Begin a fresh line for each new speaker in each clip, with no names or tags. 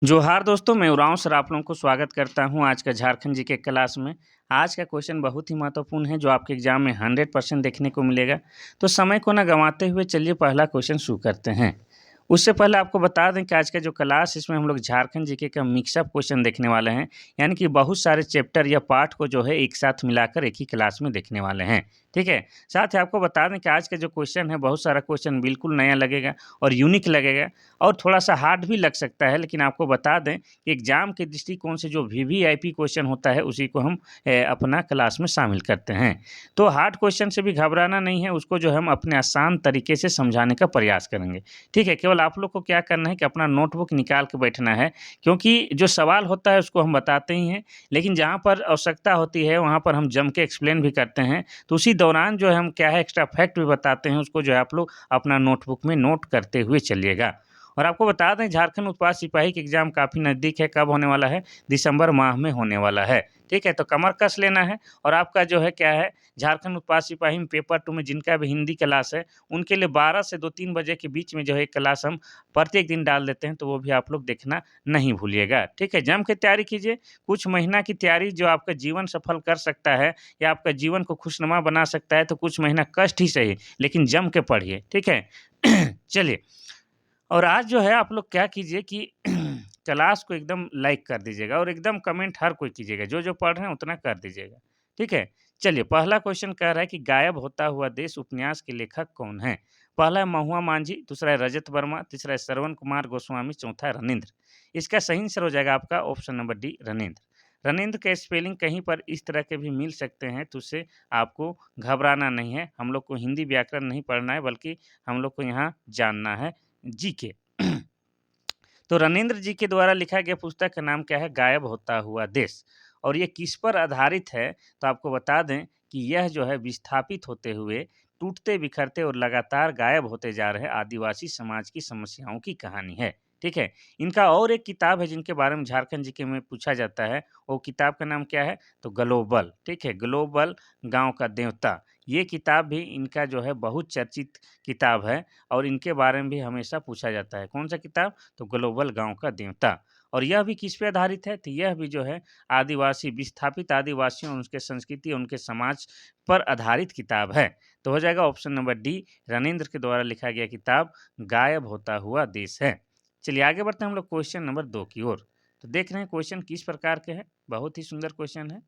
जोहार दोस्तों, मैं उरांव सर आप लोगों को स्वागत करता हूँ आज का झारखंड जीके क्लास में। आज का क्वेश्चन बहुत ही महत्वपूर्ण है जो आपके एग्जाम में 100% देखने को मिलेगा। तो समय को ना गंवाते हुए चलिए पहला क्वेश्चन शुरू करते हैं। उससे पहले आपको बता दें कि आज का जो क्लास इसमें हम लोग झारखंड जीके का मिक्सअप क्वेश्चन देखने वाले हैं। यानी कि बहुत सारे चैप्टर या पार्ट को जो है एक साथ मिलाकर एक ही क्लास में देखने वाले हैं। ठीक है, साथ ही आपको बता दें कि आज का जो क्वेश्चन है बहुत सारा क्वेश्चन बिल्कुल नया लगेगा और यूनिक लगेगा और थोड़ा-सा हार्ड भी लग सकता है, लेकिन आपको बता दें कि एग्ज़ाम के दृष्टिकोण से जो वीवीआईपी क्वेश्चन होता है, उसी को हम अपना क्लास में शामिल करते हैं। तो हार्ड क्वेश्चन से भी घबराना नहीं है, उसको जो है हम अपने आसान तरीके से समझाने का प्रयास करेंगे। ठीक है, केवल आप लोग को क्या करना है कि अपना नोटबुक निकाल के बैठना है, क्योंकि जो सवाल होता है उसको हम बताते ही हैं, लेकिन जहाँ पर आवश्यकता होती है, वहाँ पर हम जम के एक्सप्लेन भी करते हैं। तो उसी दौरान जो है हम क्या है एक्स्ट्रा फैक्ट भी बताते हैं, उसको जो है आप लोग अपना नोटबुक में नोट करते हुए चलिएगा। और आपको बता दें झारखंड उत्पाद सिपाही का एग्ज़ाम काफ़ी नज़दीक है, कब होने वाला है? दिसंबर माह में होने वाला है, ठीक है? तो कमर कस लेना है और आपका जो है क्या है, झारखंड उत्पाद सिपाही में पेपर 2 में जिनका भी हिंदी क्लास है, उनके लिए 12 से 2-3 बजे के बीच में जो है क्लास हम प्रत्येक दिन डाल देते हैं, तो वो भी आप लोग देखना नहीं भूलिएगा, ठीक है? जम के तैयारी कीजिए, कुछ महीना की तैयारी जो आपका जीवन सफल कर सकता है या आपका जीवन को खुशनुमा बना सकता है, तो कुछ महीना कष्ट ही सही, लेकिन जम के पढ़िए, ठीक है? चलिए। और आज जो है आप लोग क्या कीजिए कि क्लास को एकदम लाइक कर दीजिएगा और एकदम कमेंट हर कोई कीजिएगा, जो-जो पढ़ रहे हैं उतना कर दीजिएगा, ठीक है? चलिए पहला क्वेश्चन कह रहा है कि गायब होता हुआ देश उपन्यास के लेखक कौन है? पहला है महुआ मांझी, दूसरा है रजत वर्मा, तीसरा है श्रवण कुमार गोस्वामी, चौथा है रनींद्र। इसका सही आंसर हो जाएगा आपका ऑप्शन नंबर डी रनींद्र। रनींद्र का स्पेलिंग कहीं पर इस तरह के भी मिल सकते हैं, तो उससे आपको घबराना नहीं है। हम लोग को हिंदी व्याकरण नहीं पढ़ना है, बल्कि हम लोग को यहाँ जानना है जीके। तो रनीन्द्र जी के द्वारा लिखा गया पुस्तक का नाम क्या है? गायब होता हुआ देश। और ये किस पर आधारित है? तो आपको बता दें कि यह जो है विस्थापित होते हुए, टूटते-बिखरते और लगातार गायब होते जा रहे आदिवासी समाज की समस्याओं की कहानी है। ठीक है? इनका और एक किताब है जिनके बारे में झारखंड जीके में पूछा जाता है, वो किताब का नाम क्या है? तो ग्लोबल, ठीक है? ग्लोबल गाँव का देवता। ये किताब भी इनका जो है बहुत चर्चित किताब है और इनके बारे में भी हमेशा पूछा जाता है। कौन-सा किताब? तो ग्लोबल गाँव का देवता। और यह भी किस पे आधारित है? तो यह भी जो है आदिवासी विस्थापित आदिवासियों, उनके संस्कृति, उनके समाज पर आधारित किताब है। तो हो जाएगा ऑप्शन नंबर डी, रनीन्द्र के द्वारा लिखा गया किताब गायब होता हुआ देश है। चलिए आगे बढ़ते हैं हम लोग क्वेश्चन नंबर 2 की ओर। तो देख रहे हैं क्वेश्चन किस प्रकार के हैं, बहुत ही सुंदर क्वेश्चन है।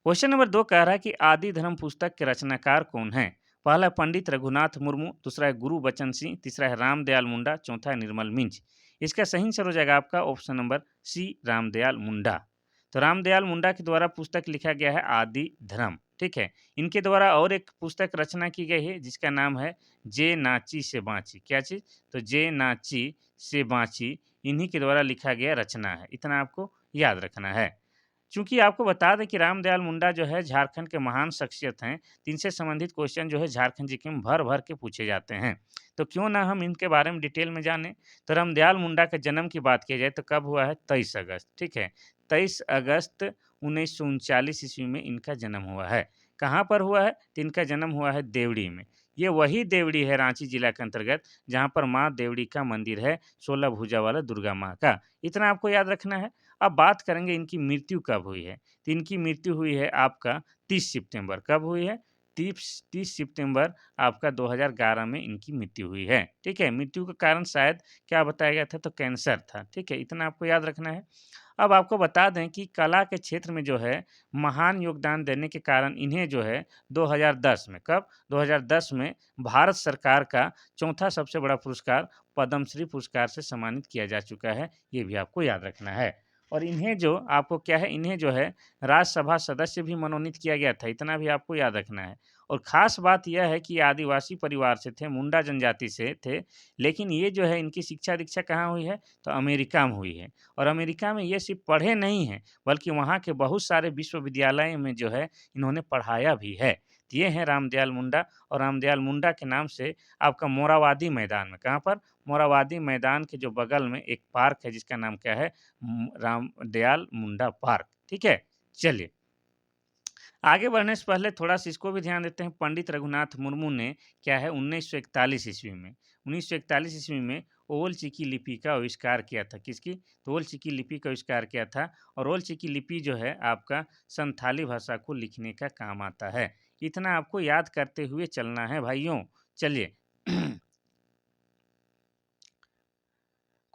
क्वेश्चन नंबर 2 कह रहा है कि आदि धर्म पुस्तक के रचनाकार कौन हैं? पहला है पंडित रघुनाथ मुर्मू, दूसरा है गुरु बचन सिंह, तीसरा है रामदयाल मुंडा, चौथा है निर्मल मिंज। इसका सही आंसर हो जाएगा आपका ऑप्शन नंबर सी, रामदयाल मुंडा। तो रामदयाल मुंडा के द्वारा पुस्तक लिखा गया है आदि धर्म, ठीक है। इनके द्वारा और एक पुस्तक रचना की गई है जिसका नाम है जे नाची से बाँची। क्या चीज़? तो जे नाची से बाँची, इन्हीं के द्वारा लिखा गया रचना है। इतना आपको याद रखना है। चूँकि आपको बता दें कि रामदयाल मुंडा जो है झारखंड के महान शख्सियत हैं, तो इनसे संबंधित क्वेश्चन जो है झारखंड जीके में भर-भर के पूछे जाते हैं। तो क्यों ना हम इनके बारे में डिटेल में जानें। तो रामदयाल मुंडा के जन्म की बात की जाए तो कब हुआ है? 23 अगस्त, ठीक है? 23 अगस्त 1939 ईस्वी में इनका जन्म हुआ है। कहाँ पर हुआ है? तो इनका जन्म हुआ है देवड़ी में। ये वही देवड़ी है रांची जिला के अंतर्गत जहाँ पर माँ देवड़ी का मंदिर है, 16 भुजा वाला दुर्गा माँ का। इतना आपको याद रखना है। अब बात करेंगे इनकी मृत्यु कब हुई है। तो इनकी मृत्यु हुई है आपका 30 सितंबर। कब हुई है? 30 सितंबर आपका 2011 में इनकी मृत्यु हुई है। ठीक है? मृत्यु का कारण शायद क्या बताया गया था? तो कैंसर था। ठीक है? इतना आपको याद रखना है। अब आपको बता दें कि कला के क्षेत्र में जो है महान योगदान देने के कारण इन्हें जो है 2010 में, कब? 2010 में भारत सरकार का चौथा सबसे बड़ा पुरस्कार पद्मश्री पुरस्कार से सम्मानित किया जा चुका है। ये भी आपको याद रखना है। और इन्हें जो आपको क्या है, इन्हें जो है राज्यसभा सदस्य भी मनोनीत किया गया था, इतना भी आपको याद रखना है। और ख़ास बात यह है कि ये आदिवासी परिवार से थे, मुंडा जनजाति से थे, लेकिन ये जो है इनकी शिक्षा-दीक्षा कहाँ हुई है? तो अमेरिका में हुई है। और अमेरिका में ये सिर्फ़ पढ़े नहीं हैं, बल्कि वहाँ के बहुत सारे विश्वविद्यालय में जो है इन्होंने पढ़ाया भी है। तो ये हैं रामदयाल मुंडा और रामदयाल मुंडा के नाम से आपका मोराबादी मैदान में, कहाँ पर? मोराबादी मैदान के जो बगल में एक पार्क है जिसका नाम क्या है? रामदयाल मुंडा पार्क, ठीक है? चलिए, आगे बढ़ने से पहले थोड़ा-सा इसको भी ध्यान देते हैं, पंडित रघुनाथ मुर्मू ने क्या है 1941 ईस्वी में 1941 ईस्वी में ओल चिकी लिपि का आविष्कार किया था। किसकी? तो ओल चिकी लिपि का आविष्कार किया था। और ओल चिकी लिपि जो है आपका संथाली भाषा को लिखने का काम आता है। इतना आपको याद करते हुए चलना है भाइयों। चलिए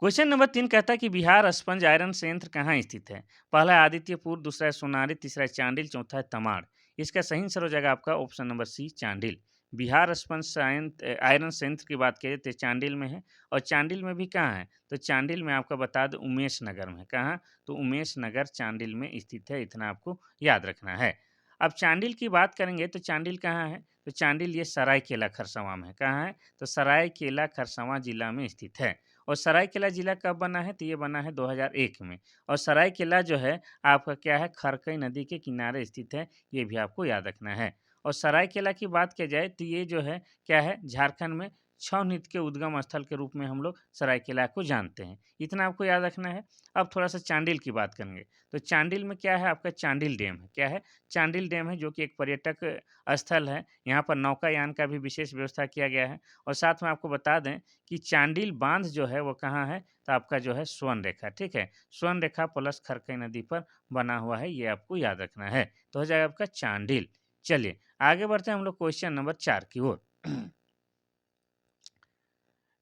क्वेश्चन नंबर 3 कहता है कि बिहार स्पंज आयरन संयंत्र कहाँ स्थित है? पहला है आदित्यपुर, दूसरा है सोनारी, तीसरा है चांडिल, चौथा है तमाड़। इसका सही आंसर हो जाएगा आपका option number C Chandil. Bihar sponge iron संयंत्र की बात करें तो चांडिल में है। और चांडिल में भी कहाँ है? तो चांडिल में आपका बता दो उमेश नगर में। कहाँ? तो उमेश नगर चांडिल में स्थित है। इतना आपको याद रखना है। अब चांडिल की बात करेंगे तो चांडिल कहाँ है? तो चांडिल ये सरायकेला खरसावां में है। कहाँ है? तो सरायकेला खरसावां जिला में स्थित है। और सरायकेला जिला कब बना है? तो ये बना है 2001 में। और सरायकेला जो है आपका क्या है? खरकई नदी के किनारे स्थित है। ये भी आपको याद रखना है। और सरायकेला की बात की जाए तो ये जो है क्या है? झारखंड में छौ नृत्य के उद्गम स्थल के रूप में हम लोग सरायकेला को जानते हैं। इतना आपको याद रखना है। अब थोड़ा सा चांडिल की बात करेंगे। तो चांडिल में क्या है? आपका चांडिल डैम है। क्या है? चांडिल डैम है, जो कि एक पर्यटक स्थल है। यहाँ पर नौकायान का भी विशेष व्यवस्था किया गया है। और साथ में आपको बता दें कि चांडिल बांध जो है वो कहाँ है? तो आपका जो है स्वर्ण रेखा, ठीक है? स्वर्ण रेखा प्लस खरकई नदी पर बना हुआ है, ये आपको याद रखना है। तो हो जाएगा आपका चांडिल। चलिए आगे बढ़ते हैं हम लोग क्वेश्चन नंबर 4 की ओर।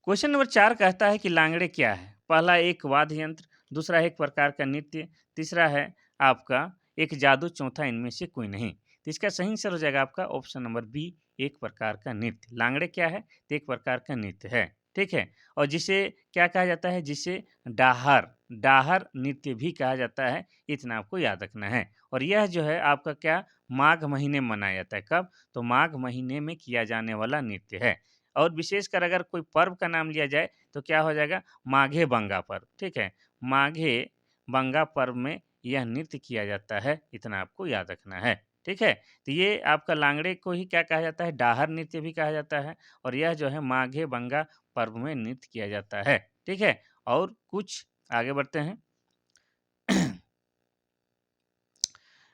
क्वेश्चन नंबर 4 कहता है कि लांगड़े क्या है? पहला एक वाद्य यंत्र, दूसरा है एक प्रकार का नृत्य, तीसरा है आपका एक जादू, चौथा इनमें से कोई नहीं। तो इसका सही आंसर हो जाएगा आपका ऑप्शन नंबर बी, एक प्रकार का नृत्य। लांगड़े क्या है? तो एक प्रकार का नृत्य है, ठीक है? और जिसे क्या कहा जाता है? जिसे डाहर डाहर नृत्य भी कहा जाता है। इतना आपको याद रखना है। और यह जो है आपका क्या माघ महीने में मनाया जाता है। कब? तो माघ महीने में किया जाने वाला नृत्य है। और विशेषकर अगर कोई पर्व का नाम लिया जाए तो क्या हो जाएगा? माघे बंगा पर्व, ठीक है? माघे बंगा पर्व में यह नृत्य किया जाता है। इतना आपको याद रखना है, ठीक है? तो ये आपका लांगड़े को ही क्या कहा जाता है? डाहर नृत्य भी कहा जाता है। और यह जो है माघे बंगा पर्व में नृत्य किया जाता है, ठीक है? और कुछ आगे बढ़ते हैं।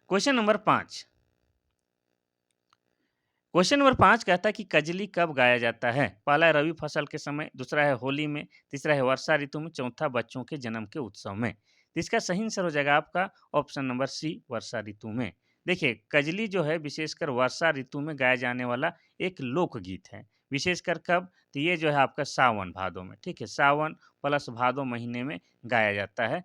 Question number 5। क्वेश्चन नंबर 5 कहता है कि कजली कब गाया जाता है? पहला है रबी फसल के समय, दूसरा है होली में, तीसरा है वर्षा ऋतु में, चौथा बच्चों के जन्म के उत्सव में। तो इसका सही आंसर हो जाएगा आपका ऑप्शन नंबर सी, वर्षा ऋतु में। देखिए कजली जो है विशेषकर वर्षा ऋतु में गाया जाने वाला एक लोकगीत है। विशेषकर कब? तो ये जो है आपका सावन भादो में, ठीक है? सावन प्लस भादो महीने में गाया जाता है,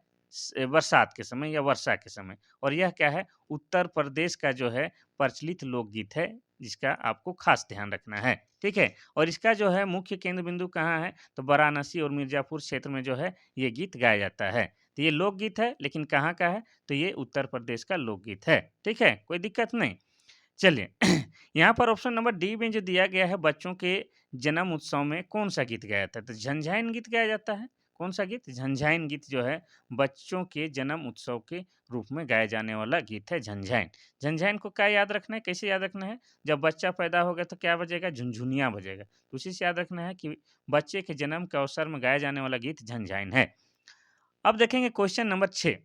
बरसात के समय या वर्षा के समय। और यह क्या है? उत्तर प्रदेश का जो है प्रचलित लोकगीत है, जिसका आपको खास ध्यान रखना है, ठीक है? और इसका जो है मुख्य केंद्र बिंदु कहाँ है? तो वाराणसी और मिर्ज़ापुर क्षेत्र में जो है ये गीत गाया जाता है। तो ये लोकगीत है, लेकिन कहाँ का है? तो ये उत्तर प्रदेश का लोकगीत है, ठीक है? कोई दिक्कत नहीं। चलिए यहाँ पर ऑप्शन नंबर डी में जो दिया गया है, बच्चों के जन्म उत्सव में कौन-सा गीत गाया जाता है? तो झंझाइन गीत गाया जाता है। कौन-सा गीत? झंझाइन गीत जो है बच्चों के जन्म उत्सव के रूप में गाया जाने वाला गीत है झंझाइन। झंझाइन को क्या याद रखना है? कैसे याद रखना है? जब बच्चा पैदा होगा तो क्या बजेगा? झुनझुनिया बजेगा। तो उसी से याद रखना है कि बच्चे के जन्म के अवसर में गाया जाने वाला गीत झंझाइन है। अब देखेंगे क्वेश्चन नंबर 6।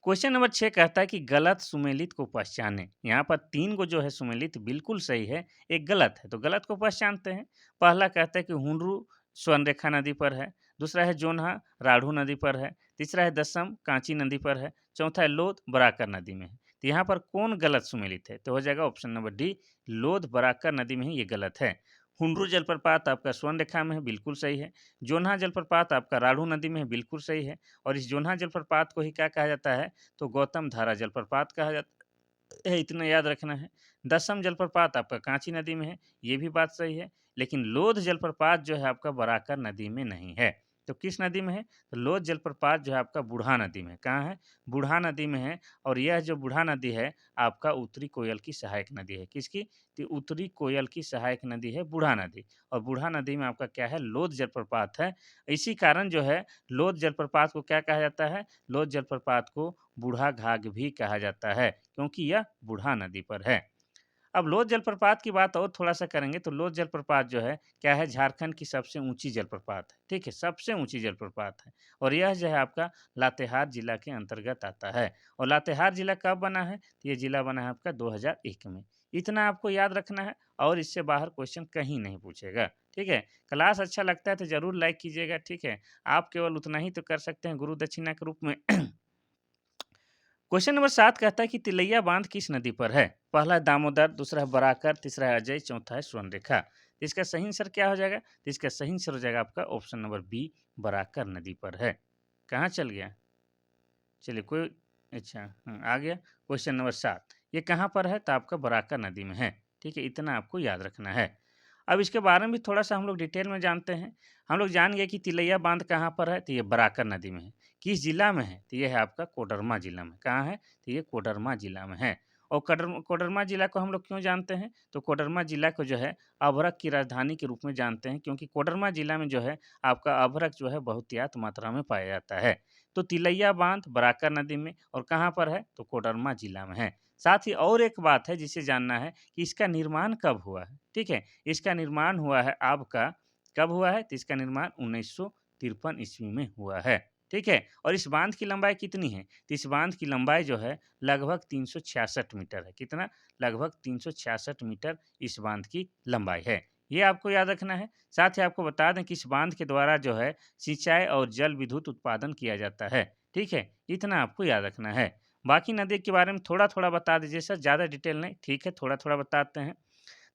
क्वेश्चन नंबर 6 कहता है कि गलत सुमेलित को पहचानें। यहाँ पर 3 गो जो है सुमेलित बिल्कुल सही है, एक गलत है, तो गलत को पहचानते हैं। पहला कहता है कि हुंडरू स्वर्णरेखा नदी पर है, दूसरा है जोन्हा राढ़ू नदी पर है, तीसरा है दसम कांची नदी पर है, चौथा है लोध बराकर नदी में है। तो यहाँ पर कौन गलत सुमेलित है? तो हो जाएगा ऑप्शन नंबर डी, लोध बराकर नदी में ही ये गलत है। हुंडरू जलप्रपात आपका स्वर्णरेखा में है, बिल्कुल सही है। जोन्हा जलप्रपात आपका राढ़ू नदी में है, बिल्कुल सही है। और इस जोन्हा जलप्रपात को ही क्या कहा जाता है? तो गौतम धारा जलप्रपात कहा जाता है, इतना याद रखना है। दसम जलप्रपात आपका कांची नदी में है, ये भी बात सही है। लेकिन लोध जलप्रपात जो है आपका बराकर नदी में नहीं है। तो किस नदी में है? तो लोध जलप्रपात जो है आपका बूढ़ा नदी में है। कहाँ है? बूढ़ा नदी में है। और यह जो बूढ़ा नदी है आपका उत्तरी कोयल की सहायक नदी है। किसकी? तो उत्तरी कोयल की सहायक नदी है बूढ़ा नदी। और बूढ़ा नदी में आपका क्या है? लोध जलप्रपात है। इसी कारण जो है लोध जलप्रपात को क्या कहा जाता है? लोध जलप्रपात को बूढ़ा घाघ भी कहा जाता है, क्योंकि यह बूढ़ा नदी पर है। अब लोध जलप्रपात की बात और थोड़ा-सा करेंगे तो लोध जलप्रपात जो है क्या है? झारखंड की सबसे ऊँची जलप्रपात है, ठीक है? सबसे ऊँची जलप्रपात है। और यह जो है आपका लातेहार जिला के अंतर्गत आता है। और लातेहार जिला कब बना है? तो ये जिला बना है आपका 2001 में। इतना आपको याद रखना है और इससे बाहर क्वेश्चन कहीं नहीं पूछेगा, ठीक है? क्लास अच्छा लगता है तो ज़रूर लाइक कीजिएगा, ठीक है? आप केवल उतना ही तो कर सकते हैं गुरु दक्षिणा के रूप में। क्वेश्चन नंबर 7 कहता है कि तिलैया बांध किस नदी पर है? पहला है दामोदर, दूसरा है बराकर, तीसरा है अजय, चौथा है स्वर्णरेखा। तो इसका सही आंसर क्या हो जाएगा? तो इसका सही आंसर हो जाएगा आपका ऑप्शन नंबर बी, बराकर नदी पर है। कहाँ चल गया? चलिए कोई अच्छा आ गया। क्वेश्चन नंबर 7 ये कहाँ पर है? तो आपका बराकर नदी में है। ठीक है, इतना आपको याद रखना है। अब इसके बारे में भी थोड़ा-सा हम लोग डिटेल में जानते हैं। हम लोग जान गए कि तिलैया बांध कहाँ पर है? तो ये बराकर नदी में है। किस जिला में है? तो ये है आपका कोडरमा जिला में। कहाँ है? तो ये कोडरमा जिला में है। और कोडरमा जिला को हम लोग क्यों जानते हैं? तो कोडरमा जिला को जो है अभ्रक की राजधानी के रूप में जानते हैं, क्योंकि कोडरमा जिला में जो है आपका अभ्रक जो है बहुतायत मात्रा में पाया जाता है। तो तिलैया बांध बराकर नदी में और कहाँ पर है? तो कोडरमा जिला में है। साथ ही और एक बात है जिसे जानना है कि इसका निर्माण कब हुआ है? ठीक है? इसका निर्माण हुआ है आपका कब हुआ है? तो इसका निर्माण 1953 ईस्वी में हुआ है। ठीक है? और इस बांध की लंबाई कितनी है? तो इस बांध की लंबाई जो है लगभग 366 मीटर है। कितना? लगभग 366 मीटर इस बांध की लंबाई है। ये आपको याद रखना है। साथ ही आपको बता दें कि इस बांध के द्वारा जो है सिंचाई और जल विद्युत उत्पादन किया जाता है। ठीक है? इतना आपको याद रखना है। बाकी नदी के बारे में थोड़ा-थोड़ा बता दीजिए सर, ज़्यादा डिटेल नहीं। ठीक है, थोड़ा-थोड़ा बताते हैं।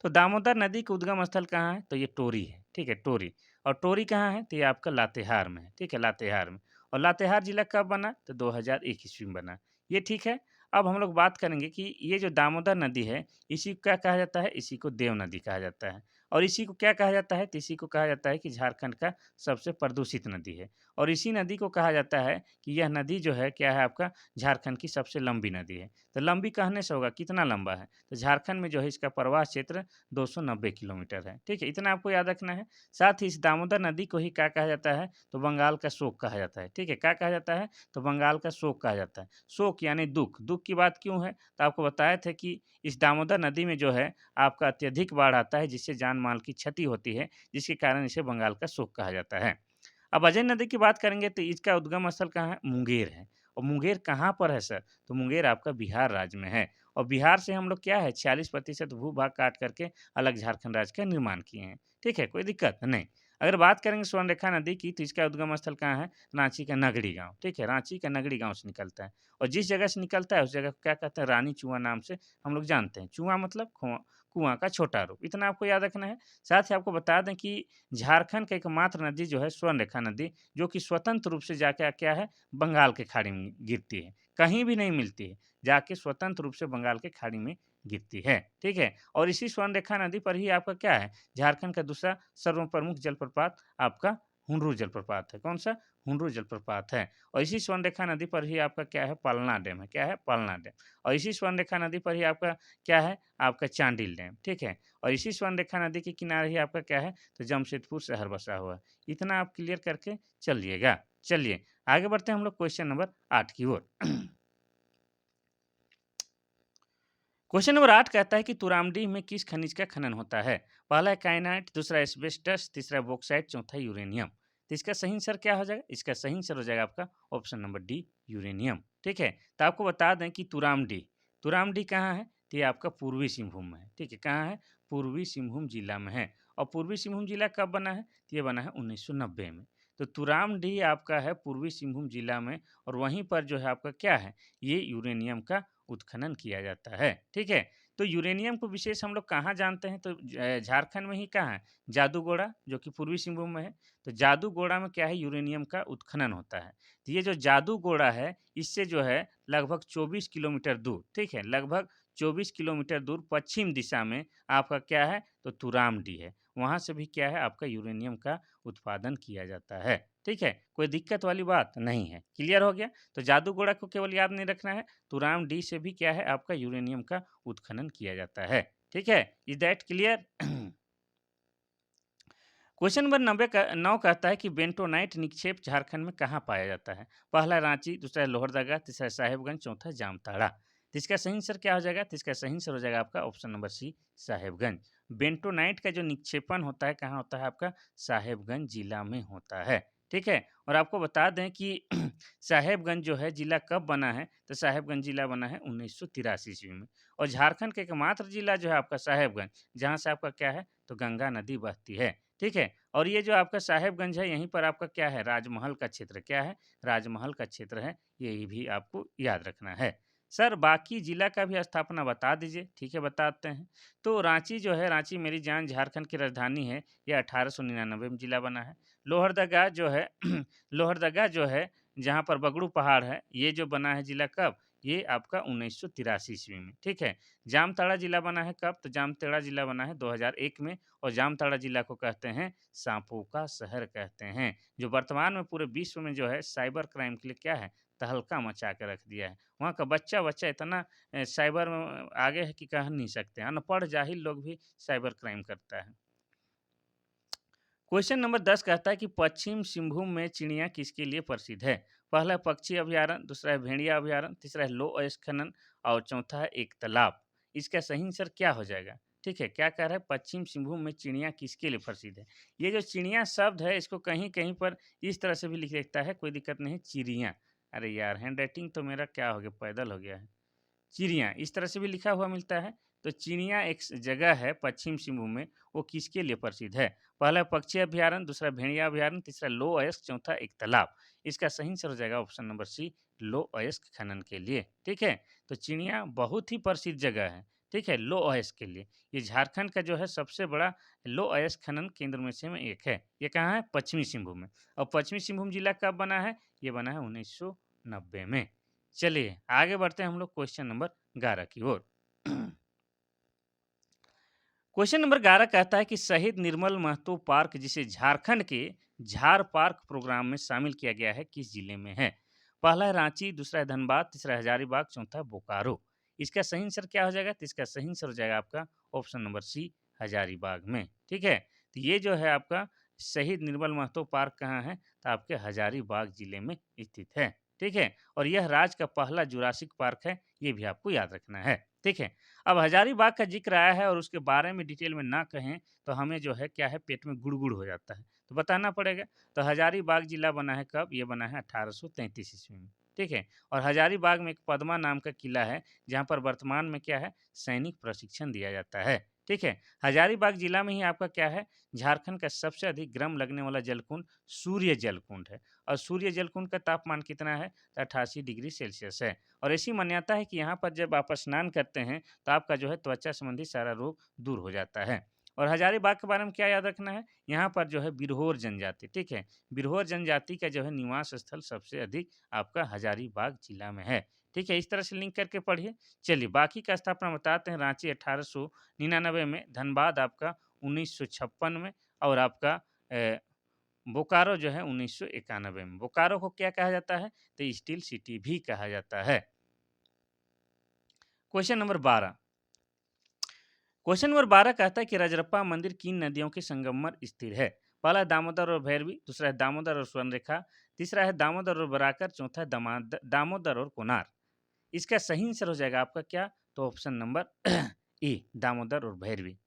तो दामोदर नदी का उद्गम स्थल कहाँ है? तो ये टोरी है, ठीक है, टोरी। और टोरी कहाँ है? तो ये आपका लातेहार में है, ठीक है, लातेहार में। और लातेहार जिला कब बना? तो 2001 ईस्वी में बना। ये ठीक है। अब हम लोग बात करेंगे कि ये जो दामोदर नदी है, इसी को क्या कहा जाता है? इसी को देव नदी कहा जाता है। और इसी को क्या कहा जाता है? तो इसी को कहा जाता है कि झारखंड का सबसे प्रदूषित नदी है। और इसी नदी को कहा जाता है कि यह नदी जो है क्या है आपका झारखंड की सबसे लंबी नदी है। तो लंबी कहने से होगा कितना लंबा है? तो झारखंड में जो है इसका प्रवाह क्षेत्र 290 किलोमीटर है। ठीक है, इतना आपको याद रखना है। साथ ही इस दामोदर नदी को ही क्या कहा जाता है? तो बंगाल का शोक कहा जाता है। ठीक है, क्या कहा जाता है? तो बंगाल का शोक कहा जाता है। शोक यानी दुःख, दुःख की बात क्यों है? तो आपको बताए थे कि इस दामोदर नदी में जो है आपका अत्यधिक बाढ़ आता है, जिससे जान-माल की क्षति होती है, जिसके कारण इसे बंगाल का शोक कहा जाता है। अब अजय नदी की बात करेंगे तो इसका उद्गम स्थल कहाँ है? मुंगेर है। और मुंगेर कहाँ पर है सर? तो मुंगेर आपका बिहार राज्य में है। और बिहार से हम लोग क्या है 46% भू-भाग काट करके अलग झारखंड राज्य का निर्माण किए हैं। ठीक है, कोई दिक्कत नहीं। अगर बात करेंगे स्वर्णरेखा नदी की तो इसका उद्गम स्थल कहाँ है? रांची का नगड़ी गाँव। ठीक है, रांची का नगड़ी गाँव से निकलता है। और जिस जगह से निकलता है उस जगह को क्या कहते हैं? रानी चुआ नाम से हम लोग जानते हैं। चुआ मतलब कुआँ का छोटा रूप। इतना आपको याद रखना है। साथ ही आपको बता दें कि झारखंड का एकमात्र नदी जो है स्वर्णरेखा नदी, जो कि स्वतंत्र रूप से जाके क्या है? बंगाल की खाड़ी में गिरती है। कहीं भी नहीं मिलती है। जाके स्वतंत्र रूप से बंगाल की खाड़ी में गिरती है, ठीक है? और इसी स्वर्णरेखा नदी पर ही आपका क्या है? झारखंड का दूसरा सर्वप्रमुख जलप्रपात आपका हुंडरू जलप्रपात है। कौन-सा? हुंडरू जलप्रपात है। और इसी स्वर्णरेखा नदी पर ही आपका क्या है? पलना डैम है। क्या है? पलना डैम। और इसी स्वर्णरेखा नदी पर ही आपका क्या है? आपका चांडिल डैम, ठीक है? और इसी स्वर्णरेखा नदी के किनारे ही आपका क्या है? तो जमशेदपुर शहर बसा हुआ है। इतना आप क्लियर करके चलिएगा। चलिए, आगे बढ़ते हैं हम लोग क्वेश्चन नंबर 8 की ओर। क्वेश्चन नंबर 8 कहता है कि तुरामडीह में किस खनिज का खनन होता है? पहला है काइनाइट, दूसरा एस्बेस्टस, तीसरा बॉक्साइट, चौथा यूरेनियम। तो इसका सही आंसर क्या हो जाएगा? इसका सही आंसर हो जाएगा आपका ऑप्शन नंबर डी, यूरेनियम। ठीक है? तो आपको बता दें कि तुरामडीह, तुरामडीह कहाँ है? तो ये आपका पूर्वी सिंहभूम में है। ठीक है? कहाँ है? पूर्वी सिंहभूम जिला में है। और पूर्वी सिंहभूम जिला कब बना है? तो ये बना है 1990 में। तो तुरामडीह आपका है पूर्वी सिंहभूम जिला में, और वहीं पर जो है आपका क्या है? ये यूरेनियम का उत्खनन किया जाता है, ठीक है? तो यूरेनियम को विशेष हम लोग कहाँ जानते हैं? तो झारखंड में ही कहाँ है? जादूगोड़ा, जो कि पूर्वी सिंहभूम में है। तो जादूगोड़ा में क्या है? यूरेनियम का उत्खनन होता है। तो ये जो जादूगोड़ा है, इससे जो है लगभग 24 किलोमीटर दूर, ठीक है? लगभग 24 किलोमीटर दूर पश्चिम दिशा में आपका क्या है? तो तुरामडीह है। वहाँ से भी क्या है? आपका यूरेनियम का उत्पादन किया जाता है, ठीक है? कोई दिक्कत वाली बात नहीं है। क्लियर हो गया? तो जादूगोड़ा को केवल याद नहीं रखना है, तुराम डी से भी क्या है? आपका यूरेनियम का उत्खनन किया जाता है। ठीक है? Is that clear? Question number 9 कहता है कि बेंटोनाइट निक्षेप झारखंड में कहाँ पाया जाता है? पहला रांची, दूसरा लोहरदगा, तीसरा साहेबगंज, चौथा जामताड़ा। तो इसका सही आंसर क्या हो जाएगा? तो इसका सही आंसर हो जाएगा आपका option number C, Sahebganj. Bentonite का जो निक्षेपण होता है कहाँ होता है? आपका साहेबगंज जिला में होता है। ठीक है? और आपको बता दें कि साहेबगंज जो है जिला कब बना है? तो साहेबगंज जिला बना है 1983 ईस्वी में। और झारखंड का एकमात्र जिला जो है आपका साहेबगंज, जहाँ से आपका क्या है? तो गंगा नदी बहती है। ठीक है। और ये जो आपका साहेबगंज है, यहीं पर आपका क्या है, राजमहल का क्षेत्र, क्या है, राजमहल का क्षेत्र है, यही भी आपको याद रखना है। सर बाकी जिला का भी स्थापना बता दीजिए। ठीक है, बताते हैं। तो रांची जो है, रांची मेरी जान झारखंड की राजधानी है, यह 1899 में जिला बना है। लोहरदगा जो है लोहरदगा जो है, जहाँ पर बगड़ू पहाड़ है, ये जो बना है जिला कब, ये आपका 1983 ईस्वी में। ठीक है। जामताड़ा जिला बना है कब, तो जामताड़ा जिला बना है 2001 में। और जामताड़ा जिला को कहते हैं सांपों का शहर कहते हैं, जो वर्तमान में पूरे विश्व में जो है साइबर क्राइम के लिए क्या है, तहलका मचा के रख दिया है। वहाँ का बच्चा बच्चा इतना साइबर में आगे है कि कह नहीं सकते, अनपढ़ जाहिल लोग भी साइबर क्राइम करता है। क्वेश्चन नंबर 10 कहता है कि पश्चिम सिंहभूम में चिड़िया किसके लिए प्रसिद्ध है। पहला है पक्षी अभयारण्य, दूसरा है भेड़िया अभयारण्य, तीसरा है लो अयस्क खनन, और चौथा है एक तालाब। इसका सही आंसर क्या हो जाएगा। ठीक है, क्या कह रहा है, पश्चिम सिंहभूम में चिड़िया किसके लिए प्रसिद्ध है। ये जो चिड़िया शब्द है, इसको कहीं कहीं पर इस तरह से भी लिख देता है, कोई दिक्कत नहीं, चिड़िया। अरे यार, हैंड राइटिंग तो मेरा क्या हो गया, पैदल हो गया है। चिड़िया इस तरह से भी लिखा हुआ मिलता है। तो चिड़िया एक जगह है पश्चिम सिंहभूम में, वो किसके लिए प्रसिद्ध है। पहला पक्षी अभयारण्य, दूसरा भेड़िया अभयारण्य, तीसरा लो अयस्क, चौथा एक तालाब। इसका सही आंसर हो जाएगा ऑप्शन नंबर सी, लो अयस्क खनन के लिए। ठीक है। तो चिड़िया बहुत ही प्रसिद्ध जगह है। ठीक है, लो अयस्क के लिए। ये झारखंड का जो है सबसे बड़ा लो अयस्क खनन केंद्र में से में एक है। ये कहाँ है, पश्चिमी सिंहभूम में। और पश्चिमी सिंहभूम जिला कब बना है, ये बना है 1990 में। चलिए आगे बढ़ते हैं हम लोग क्वेश्चन नंबर 11 की ओर। क्वेश्चन नंबर 11 कहता है कि शहीद निर्मल महतो पार्क, जिसे झारखंड के झार पार्क प्रोग्राम में शामिल किया गया है, किस जिले में है। पहला है रांची, दूसरा है धनबाद, तीसरा है हजारीबाग, चौथा है बोकारो। इसका सही आंसर क्या हो जाएगा, तो इसका सही आंसर हो जाएगा आपका ऑप्शन नंबर सी, हजारीबाग में। ठीक है। तो ये जो है आपका शहीद निर्मल महतो पार्क कहाँ है, तो आपके हजारीबाग जिले में स्थित है। ठीक है। और यह राज्य का पहला जुरासिक पार्क है, ये भी आपको याद रखना है। ठीक है। अब हजारीबाग का जिक्र आया है और उसके बारे में डिटेल में ना कहें तो हमें जो है क्या है, पेट में गुड़गुड़ हो जाता है, तो बताना पड़ेगा। तो हजारीबाग जिला बना है कब, ये बना है 1833 ईस्वी में। ठीक है। और हजारीबाग में एक पद्मा नाम का किला है, जहाँ पर वर्तमान में क्या है, सैनिक प्रशिक्षण दिया जाता है। ठीक है। हजारीबाग जिला में ही आपका क्या है, झारखंड का सबसे अधिक गर्म लगने वाला जलकुंड सूर्य जलकुंड है। और सूर्य जलकुंड का तापमान कितना है, तो 88 डिग्री सेल्सियस है। और ऐसी मान्यता है कि यहाँ पर जब आप स्नान करते हैं तो आपका जो है त्वचा संबंधी सारा रोग दूर हो जाता है। और हजारीबाग के बारे में क्या याद रखना है, यहाँ पर जो है बिरहोर जनजाति, ठीक है, बिरहोर जनजाति का जो है निवास स्थल सबसे अधिक आपका हजारीबाग जिला में है। ठीक है, इस तरह से लिंक करके पढ़िए। चलिए बाकी का स्थापना बताते हैं। रांची 1899 में, धनबाद आपका 1956 में, और आपका बोकारो जो है 1991 में। बोकारो को क्या कहा जाता है, तो स्टील सिटी भी कहा जाता है। Question number 12। क्वेश्चन नंबर 12 कहता है कि रजरप्पा मंदिर किन नदियों के संगम पर स्थित है। पहला है दामोदर और भैरवी, दूसरा है दामोदर और स्वर्णरेखा, तीसरा है दामोदर और बराकर, चौथा है दामोदर और कोनार। इसका सही आंसर हो जाएगा आपका क्या, तो ऑप्शन नंबर ए, दामोदर और भैरवी।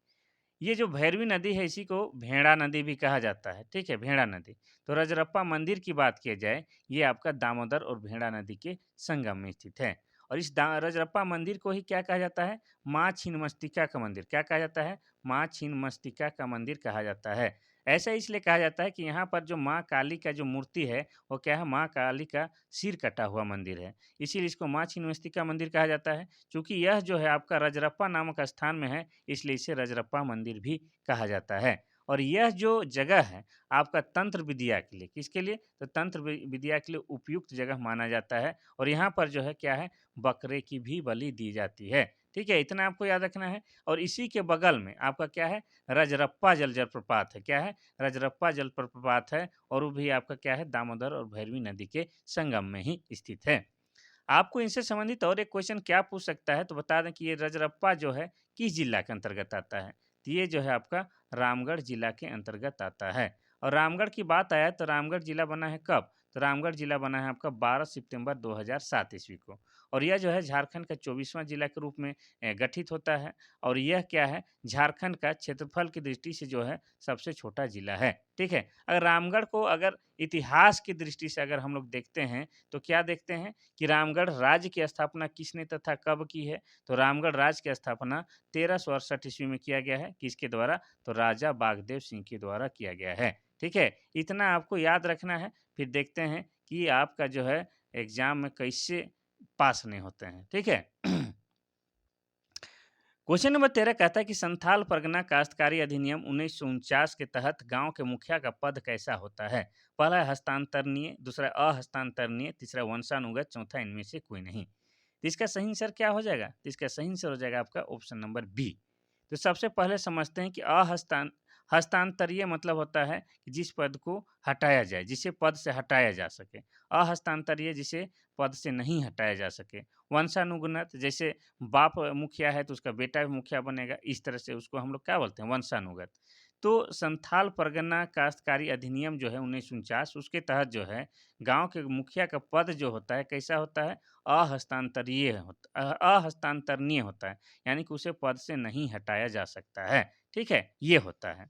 ये जो भैरवी नदी है, इसी को भेड़ा नदी भी कहा जाता है। ठीक है, भेड़ा नदी। तो रजरप्पा मंदिर की बात किया जाए, ये आपका दामोदर और भेड़ा नदी के संगम में स्थित है। और इस रजरप्पा मंदिर को ही क्या कहा जाता है, माँ छिन्नमस्तिका का मंदिर। क्या कहा जाता है, माँ छिन्नमस्तिका का मंदिर कहा जाता है। ऐसा इसलिए कहा जाता है कि यहाँ पर जो माँ काली का जो मूर्ति है, वो क्या है, माँ काली का सिर कटा हुआ मंदिर है, इसीलिए इसको माँ छिन्नमस्तिका मंदिर कहा जाता है। चूँकि यह जो है आपका रजरप्पा नामक स्थान में है, इसलिए इसे रजरप्पा मंदिर भी कहा जाता है। और यह जो जगह है आपका तंत्र विद्या के लिए, किसके लिए, तो तंत्र विद्या के लिए उपयुक्त जगह माना जाता है। और यहाँ पर जो है क्या है, बकरे की भी बलि दी जाती है। ठीक है, इतना आपको याद रखना है। और इसी के बगल में आपका क्या है, रजरप्पा जलप्रपात है। क्या है, रजरप्पा जलप्रपात है, और वो भी आपका क्या है, दामोदर और भैरवी नदी के संगम में ही स्थित है। आपको इनसे संबंधित और एक क्वेश्चन क्या पूछ सकता है, तो बता दें कि ये रजरप्पा जो है किस जिला के अंतर्गत आता है। तो ये जो है आपका रामगढ़ जिला के अंतर्गत आता है। और रामगढ़ की बात आया तो रामगढ़ जिला बना है कब, तो रामगढ़ जिला बना है आपका 12 सितंबर 2007 ईस्वी को। और यह जो है झारखंड का 24वां जिला के रूप में गठित होता है। और यह क्या है, झारखंड का क्षेत्रफल की दृष्टि से जो है सबसे छोटा जिला है। ठीक है, अगर रामगढ़ को अगर इतिहास की दृष्टि से अगर हम लोग देखते हैं तो क्या देखते हैं कि रामगढ़ राज्य की स्थापना किसने तथा कब की है। तो रामगढ़ राज्य की स्थापना 1368 ईस्वी में किया गया है। किसके द्वारा? तो राजा बागदेव सिंह के द्वारा किया गया है। ठीक है, इतना आपको याद रखना है। फिर देखते हैं कि आपका जो है एग्जाम में कैसे पास नहीं होते हैं। ठीक है। क्वेश्चन नंबर 13 कहता है कि संथाल परगना काश्तकारी अधिनियम 1949 के तहत गांव के मुखिया का पद कैसा होता है। पहला है हस्तांतरणीय, दूसरा अहस्तांतरणीय, तीसरा वंशानुगत, चौथा इनमें से कोई नहीं। तो इसका सही आंसर क्या हो जाएगा? तो इसका सही आंसर हो जाएगा आपका ऑप्शन नंबर बी। तो सबसे पहले समझते हैं कि हस्तांतरीय मतलब होता है कि जिस पद को हटाया जाए, जिसे पद से हटाया जा सके। अहस्तांतरीय जिसे पद से नहीं हटाया जा सके। वंशानुगत जैसे बाप मुखिया है तो उसका बेटा भी मुखिया बनेगा, इस तरह से उसको हम लोग क्या बोलते हैं? वंशानुगत। तो संथाल परगना काश्तकारी अधिनियम जो है 1949, उसके तहत जो है गांव के मुखिया का पद जो होता है कैसा होता है? अहस्तांतरणीय होता है, यानी कि उसे पद से नहीं हटाया जा सकता है। ठीक है, ये होता है।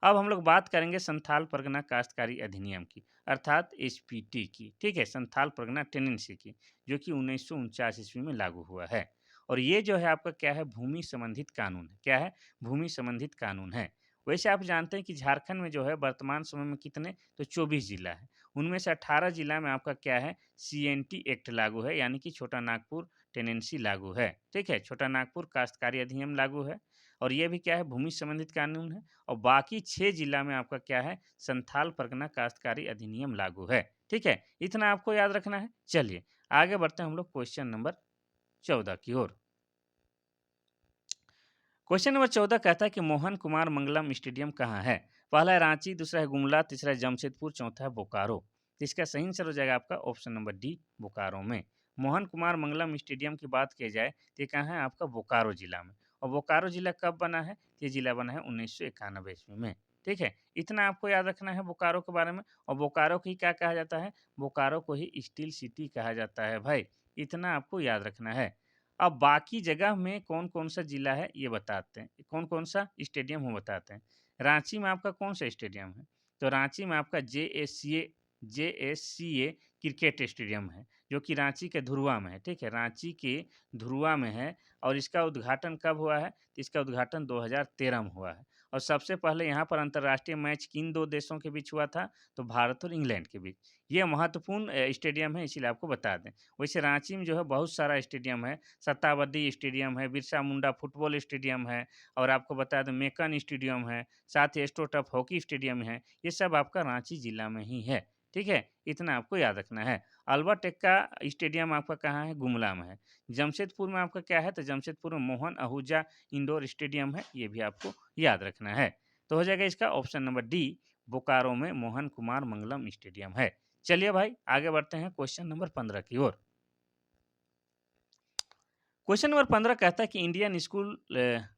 अब हम लोग बात करेंगे संथाल परगना काश्तकारी अधिनियम की, अर्थात एसपीटी की। ठीक है, संथाल परगना टेनेंसी की, जो कि 1949 ईस्वी में लागू हुआ है। और ये जो है आपका क्या है? भूमि संबंधित कानून है। क्या है? भूमि संबंधित कानून है। वैसे आप जानते हैं कि झारखंड में जो है वर्तमान समय में कितने? तो 24 जिला है। उनमें से 18 जिला में आपका क्या है? सीएनटी एक्ट लागू है, यानी कि छोटा नागपुर टेनेंसी लागू है। ठीक है, छोटा नागपुर काश्तकारी अधिनियम लागू है। और ये भी क्या है? भूमि संबंधित कानून है। और बाकी 6 जिला में आपका क्या है? संथाल परगना काश्तकारी अधिनियम लागू है। ठीक है, इतना आपको याद रखना है। चलिए आगे बढ़ते हैं हम लोग क्वेश्चन नंबर 14 की ओर। क्वेश्चन नंबर 14 कहता है कि मोहन कुमार मंगलम स्टेडियम कहाँ है। पहला है रांची, दूसरा है गुमला, तीसरा है जमशेदपुर, चौथा है बोकारो। तो इसका सही आंसर हो जाएगा आपका ऑप्शन नंबर डी, बोकारो में। मोहन कुमार मंगलम स्टेडियम की बात की जाए तो ये कहाँ है? आपका बोकारो जिला में। और बोकारो जिला कब बना है? तो ये जिला बना है 1991 ईस्वी में। ठीक है, इतना आपको याद रखना है बोकारो के बारे में। और बोकारो को ही क्या कहा जाता है? बोकारो को ही स्टील सिटी कहा जाता है भाई। इतना आपको याद रखना है। अब बाकी जगह में कौन-कौन सा जिला है ये बताते हैं, कौन-कौन सा स्टेडियम है बताते हैं। रांची में आपका कौन सा स्टेडियम है? तो रांची में आपका जेएससीए क्रिकेट स्टेडियम है, जो कि रांची के धुरुआ में है। ठीक है, रांची के धुरुआ में है। और इसका उद्घाटन कब हुआ है? तो इसका उद्घाटन 2013 में हुआ है। और सबसे पहले यहाँ पर अंतर्राष्ट्रीय मैच किन 2 देशों के बीच हुआ था? तो भारत और इंग्लैंड के बीच। ये महत्वपूर्ण स्टेडियम है, इसीलिए आपको बता दें। वैसे रांची में जो है बहुत सारा स्टेडियम है। शताब्दी स्टेडियम है, बिरसा मुंडा फुटबॉल स्टेडियम है, और आपको बता दें मेकन स्टेडियम है, साथ ही एस्ट्रोटर्फ हॉकी स्टेडियम है। ये सब आपका रांची जिला में ही है। ठीक है, इतना आपको याद रखना है। अल्बर्ट एक्का स्टेडियम आपका कहाँ है? गुमला में है। जमशेदपुर में आपका क्या है? तो जमशेदपुर में मोहन आहूजा इंडोर स्टेडियम है, ये भी आपको याद रखना है। तो हो जाएगा इसका ऑप्शन नंबर डी, बोकारो में मोहन कुमार मंगलम स्टेडियम है। चलिए भाई आगे बढ़ते हैं क्वेश्चन नंबर 15 की ओर। क्वेश्चन नंबर 15 कहता है कि इंडियन स्कूल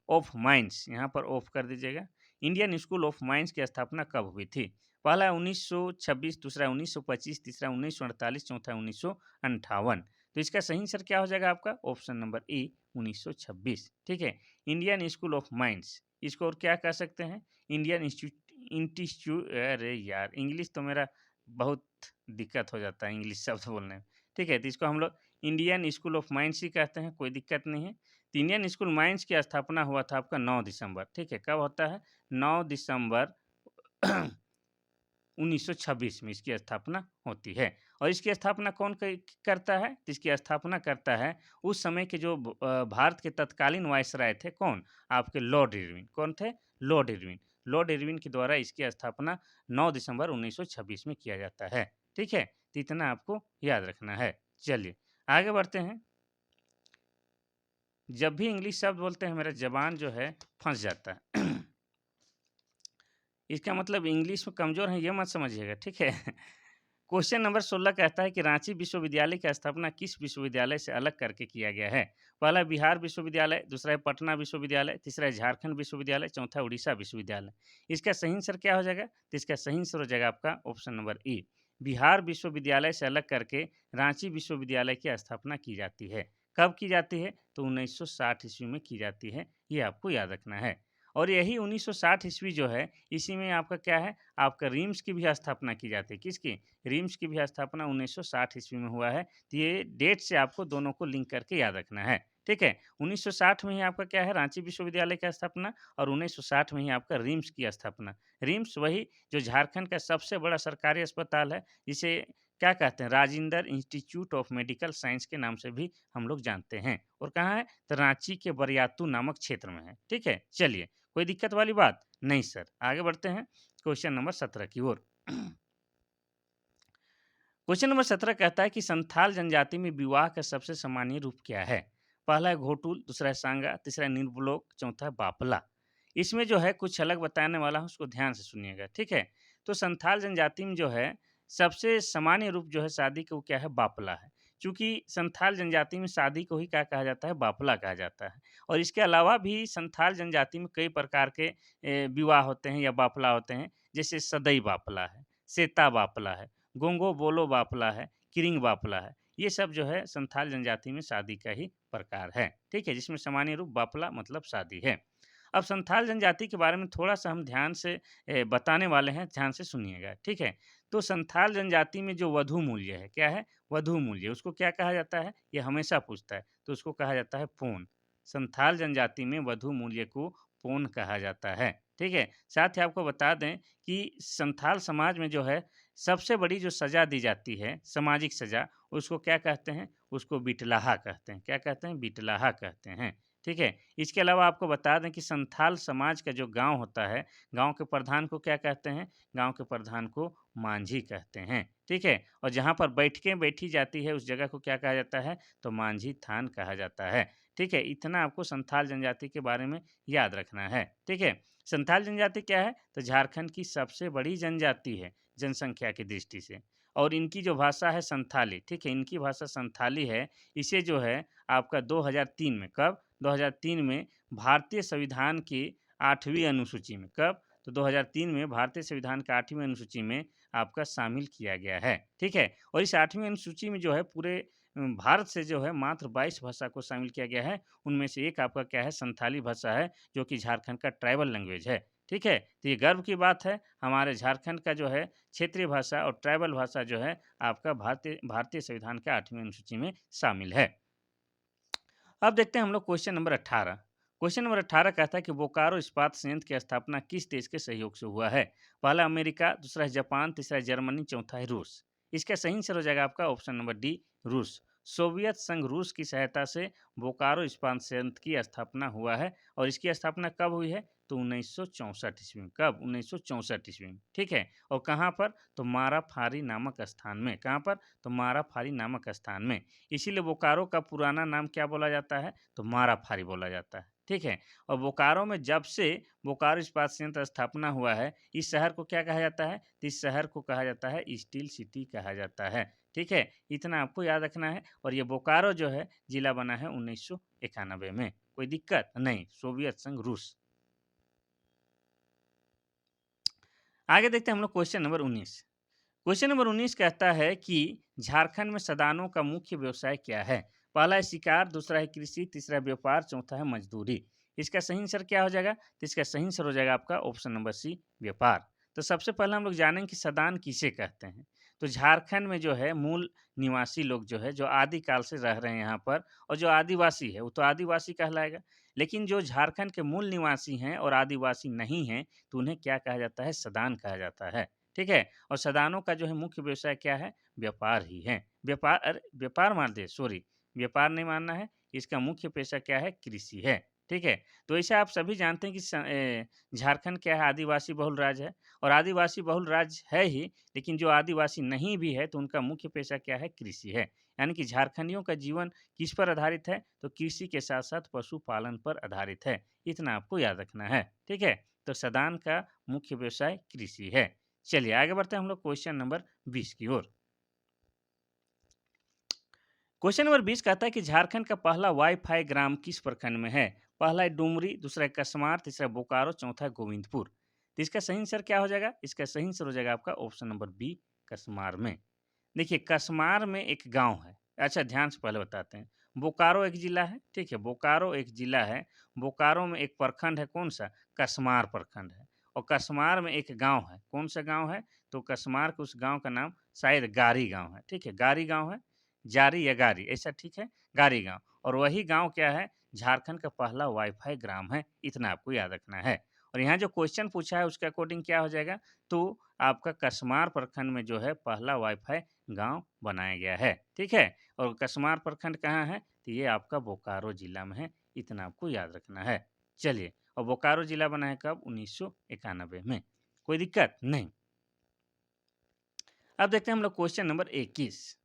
ऑफ माइंस, यहाँ पर ऑफ कर दीजिएगा। इंडियन स्कूल ऑफ माइंस की स्थापना कब हुई थी? पहला है 1926, दूसरा है 1925, तीसरा 1948, चौथा 1958। तो इसका सही आंसर क्या हो जाएगा आपका? Option number A, 1926। ठीक है, इंडियन स्कूल ऑफ माइंस, इसको और क्या कह सकते हैं? इंडियन इंस्टीट्यूट, अरे यार इंग्लिश तो मेरा बहुत दिक्कत हो जाता है इंग्लिश शब्द बोलने में। ठीक है, तो इसको हम लोग इंडियन स्कूल ऑफ माइंस ही कहते हैं, कोई दिक्कत नहीं है। तो इंडियन स्कूल माइंस की स्थापना हुआ था आपका 9 दिसंबर। ठीक है, कब होता है? 9 दिसंबर 1926 में इसकी स्थापना होती है। और इसकी स्थापना कौन करता है? तो इसकी स्थापना करता है उस समय के जो भारत के तत्कालीन वायसराय थे। कौन? आपके लॉर्ड इरविन। कौन थे? Lord Irwin. लॉर्ड इरविन के द्वारा इसकी स्थापना 9 दिसंबर 1926 में किया जाता है। ठीक है, तो इतना आपको याद रखना है। चलिए आगे बढ़ते हैं। जब भी इंग्लिश शब्द बोलते हैं मेरा ज़बान जो है फंस जाता है। इसका मतलब इंग्लिश में कमज़ोर है ये मत समझिएगा। ठीक है। क्वेश्चन नंबर 16 कहता है कि रांची विश्वविद्यालय की स्थापना किस विश्वविद्यालय से अलग करके किया गया है? पहला बिहार विश्वविद्यालय, दूसरा है पटना विश्वविद्यालय, तीसरा है झारखंड विश्वविद्यालय, चौथा उड़ीसा विश्वविद्यालय। इसका सही आंसर क्या हो जाएगा? तो इसका सही आंसर हो जाएगा आपका ऑप्शन नंबर ए, बिहार विश्वविद्यालय से अलग करके रांची विश्वविद्यालय की स्थापना की जाती है। कब की जाती है? तो 1960 ईस्वी में की जाती है, ये आपको याद रखना है। और यही 1960 ईस्वी जो है, इसी में आपका क्या है, आपका रिम्स की भी स्थापना की जाती है। किसकी? रिम्स की भी स्थापना 1960 ईस्वी में हुआ है। तो ये डेट से आपको दोनों को लिंक करके याद रखना है, ठीक है। 1960 में ही आपका क्या है, रांची विश्वविद्यालय की स्थापना, और 1960 में ही आपका रिम्स की स्थापना। रिम्स वही जो झारखंड का सबसे बड़ा सरकारी अस्पताल है, जिसे क्या कहते हैं, Rajendra institute of medical science के नाम से भी हम लोग जानते हैं। और कहाँ है? तो रांची के बरियातू नामक क्षेत्र में है, ठीक है। चलिए, कोई दिक्कत वाली बात नहीं सर। आगे बढ़ते हैं क्वेश्चन नंबर 17 की ओर। क्वेश्चन नंबर 17 कहता है कि संथाल जनजाति में विवाह का सबसे सामान्य रूप क्या है? पहला है घोटुल, दूसरा है सांगा, तीसरा है निर्बलोक, चौथा है बापला। इसमें जो है कुछ अलग बताने वाला हूँ, उसको ध्यान से सुनिएगा, ठीक है। तो संथाल जनजाति में जो है सबसे सामान्य रूप जो है शादी को क्या है, बापला है। चूंकि संथाल जनजाति में शादी को ही क्या कहा जाता है, बापला कहा जाता है। और इसके अलावा भी संथाल जनजाति में कई प्रकार के विवाह होते हैं या बापला होते हैं, जैसे सदई बापला है, सेता बापला है, गोंगो बोलो बापला है, किरिंग बापला है। ये सब जो है संथाल जनजाति में शादी का ही प्रकार है, ठीक है, जिसमें सामान्य रूप बापला मतलब शादी है। अब संथाल जनजाति के बारे में थोड़ा-सा हम ध्यान से बताने वाले हैं, ध्यान से सुनिएगा, ठीक है? तो संथाल जनजाति में जो वधू मूल्य है, क्या है? वधू मूल्य, उसको क्या कहा जाता है? ये हमेशा पूछता है, तो उसको कहा जाता है पौन। संथाल जनजाति में वधू मूल्य को पौन कहा जाता है, ठीक है? साथ ही आपको बता दें कि संथाल समाज में जो है, सबसे बड़ी जो सज़ा दी जाती है, सामाजिक सज़ा, उसको क्या कहते हैं? उसको बिटलाहा कहते हैं। क्या कहते हैं? बिटलाहा कहते हैं, ठीक है? इसके अलावा आपको बता दें कि संथाल समाज का जो गाँव होता है, गाँव के प्रधान को क्या कहते हैं? गाँव के प्रधान को मांझी कहते हैं, ठीक है? और जहाँ पर बैठकें बैठी जाती है, उस जगह को क्या कहा जाता है? तो मांझी थान कहा जाता है, ठीक है? इतना आपको संथाल जनजाति के बारे में याद रखना है, ठीक है? संथाल जनजाति क्या है? तो झारखंड की सबसे बड़ी जनजाति है, जनसंख्या की दृष्टि से, और इनकी जो भाषा है संथाली, ठीक है? इनकी भाषा संथाली है। इसे जो है आपका 2003 में, कब? 2003 में भारतीय संविधान की 8वीं अनुसूची में, कब? तो 2003 में भारतीय संविधान की 8वीं अनुसूची में आपका शामिल किया गया है, ठीक है? और इस 8वीं अनुसूची में जो है पूरे भारत से जो है मात्र 22 भाषा को शामिल किया गया है। उनमें से एक आपका क्या है, संथाली भाषा है, जो कि झारखंड का ट्राइबल लैंग्वेज है, ठीक है? तो ये गर्व की बात है, हमारे झारखंड का जो है क्षेत्रीय भाषा और ट्राइबल भाषा जो है आपका भारतीय भारतीय संविधान के 8वीं अनुसूची में शामिल है। अब देखते हैं हम लोग क्वेश्चन नंबर 18। क्वेश्चन नंबर 18 कहता है कि बोकारो इस्पात संयंत्र की स्थापना किस देश के सहयोग से हुआ है? पहला अमेरिका, दूसरा है जापान, तीसरा है जर्मनी, चौथा है रूस। इसका सही आंसर हो जाएगा आपका ऑप्शन नंबर डी, रूस। सोवियत संघ रूस की सहायता से बोकारो इस्पात संयंत्र की स्थापना हुआ है, और इसकी स्थापना कब हुई है? तो 1964 ईस्वी में। कब? 1964 ईस्वी में, ठीक है। और कहाँ पर? तो माराफारी नामक स्थान में। कहाँ पर? तो माराफारी नामक स्थान में। इसीलिए बोकारो का पुराना नाम क्या बोला जाता है? तो माराफारी बोला जाता है, ठीक है। और बोकारो में जब से बोकारो इस्पात संयंत्र स्थापना हुआ है, इस शहर को क्या कहा जाता है? तो इस शहर को कहा जाता है स्टील सिटी कहा जाता है, ठीक है। इतना आपको याद रखना है। और ये बोकारो जो है जिला बना है 1991 में। कोई दिक्कत नहीं। सोवियत संघ रूस। आगे देखते हैं हम लोग क्वेश्चन नंबर 19। क्वेश्चन नंबर 19 कहता है कि झारखंड में सदानों का मुख्य व्यवसाय क्या है? पहला है शिकार, दूसरा है कृषि, तीसरा है व्यापार, चौथा है मजदूरी। इसका सही आंसर क्या हो जाएगा? तो इसका सही आंसर हो जाएगा आपका ऑप्शन नंबर सी, व्यापार। तो सबसे पहले हम लोग जानेंगे कि सदान किसे कहते हैं। तो झारखंड में जो है मूल निवासी लोग जो है, जो आदिकाल से रह रहे हैं यहाँ पर, और जो आदिवासी है वो तो आदिवासी कहलाएगा। लेकिन जो झारखंड के मूल निवासी हैं और आदिवासी नहीं हैं, तो उन्हें क्या कहा जाता है? सदान कहा जाता है, ठीक है। और सदानों का जो है मुख्य व्यवसाय क्या है? व्यापार ही है। व्यापार, अरे व्यापार मान दे, सॉरी, व्यापार नहीं मानना है। इसका मुख्य पेशा क्या है? कृषि है, ठीक है। तो ऐसे आप सभी जानते हैं कि झारखंड क्या है? आदिवासी बहुल राज्य है। और आदिवासी बहुल राज्य है ही, लेकिन जो आदिवासी नहीं भी है, तो उनका मुख्य पेशा क्या है? कृषि है। यानी कि झारखंडियों का जीवन किस पर आधारित है? तो कृषि के साथ साथ पशुपालन पर आधारित है। इतना आपको याद रखना है, ठीक है। तो सदान का मुख्य व्यवसाय कृषि है। चलिए आगे बढ़ते हैं हम लोग क्वेश्चन नंबर 20 की ओर। क्वेश्चन नंबर 20 कहता है कि झारखंड का पहला वाईफाई ग्राम किस प्रखंड में है? पहला है डुमरी, दूसरा है कसमार, तीसरा है बोकारो, चौथा है गोविंदपुर। तो इसका सही आंसर क्या हो जाएगा? इसका सही आंसर हो जाएगा आपका ऑप्शन नंबर बी, कसमार में। देखिए कसमार में एक गांव है। अच्छा ध्यान से पहले बताते हैं। बोकारो एक जिला है, ठीक है, बोकारो एक जिला है। बोकारो में एक प्रखंड है, कौन सा? कसमार प्रखंड है। और कसमार में एक गांव है, कौन सा गांव है? तो कसमार के उस गांव का नाम शायद गारी गांव है, ठीक है, गारी गांव है, जारी या गारी ऐसा, ठीक है, गारी गांव। और वही गांव क्या है? झारखंड का पहला वाईफाई ग्राम है, इतना आपको याद रखना है। और यहाँ जो क्वेश्चन पूछा है उसके अकॉर्डिंग क्या हो जाएगा? तो आपका कसमार प्रखंड में जो है पहला वाईफाई गांव बनाया गया है, ठीक है। और कसमार प्रखंड कहाँ है? तो ये आपका बोकारो जिला में है, इतना आपको याद रखना है। चलिए, और बोकारो जिला बना है कब? 1991 में। कोई दिक्कत नहीं। अब देखते हैं हम लोग क्वेश्चन नंबर 21।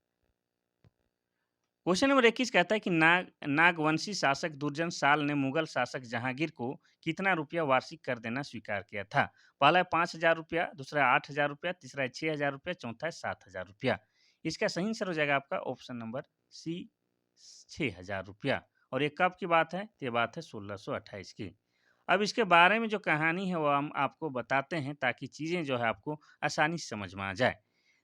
क्वेश्चन नंबर 21 कहता है कि नागवंशी शासक दुर्जन साल ने मुगल शासक जहांगीर को कितना रुपया वार्षिक कर देना स्वीकार किया था? पहला है 5,000 रुपया, दूसरा है 8,000 रुपया, तीसरा है 6,000 रुपया, चौथा है 7,000 रुपया। इसका सही आंसर हो जाएगा आपका ऑप्शन नंबर सी, 6,000 रुपया। और ये कब की बात है? तो ये बात है 1628 की। अब इसके बारे में जो कहानी है वो हम आपको बताते हैं ताकि चीज़ें जो है आपको आसानी से समझ में आ जाए।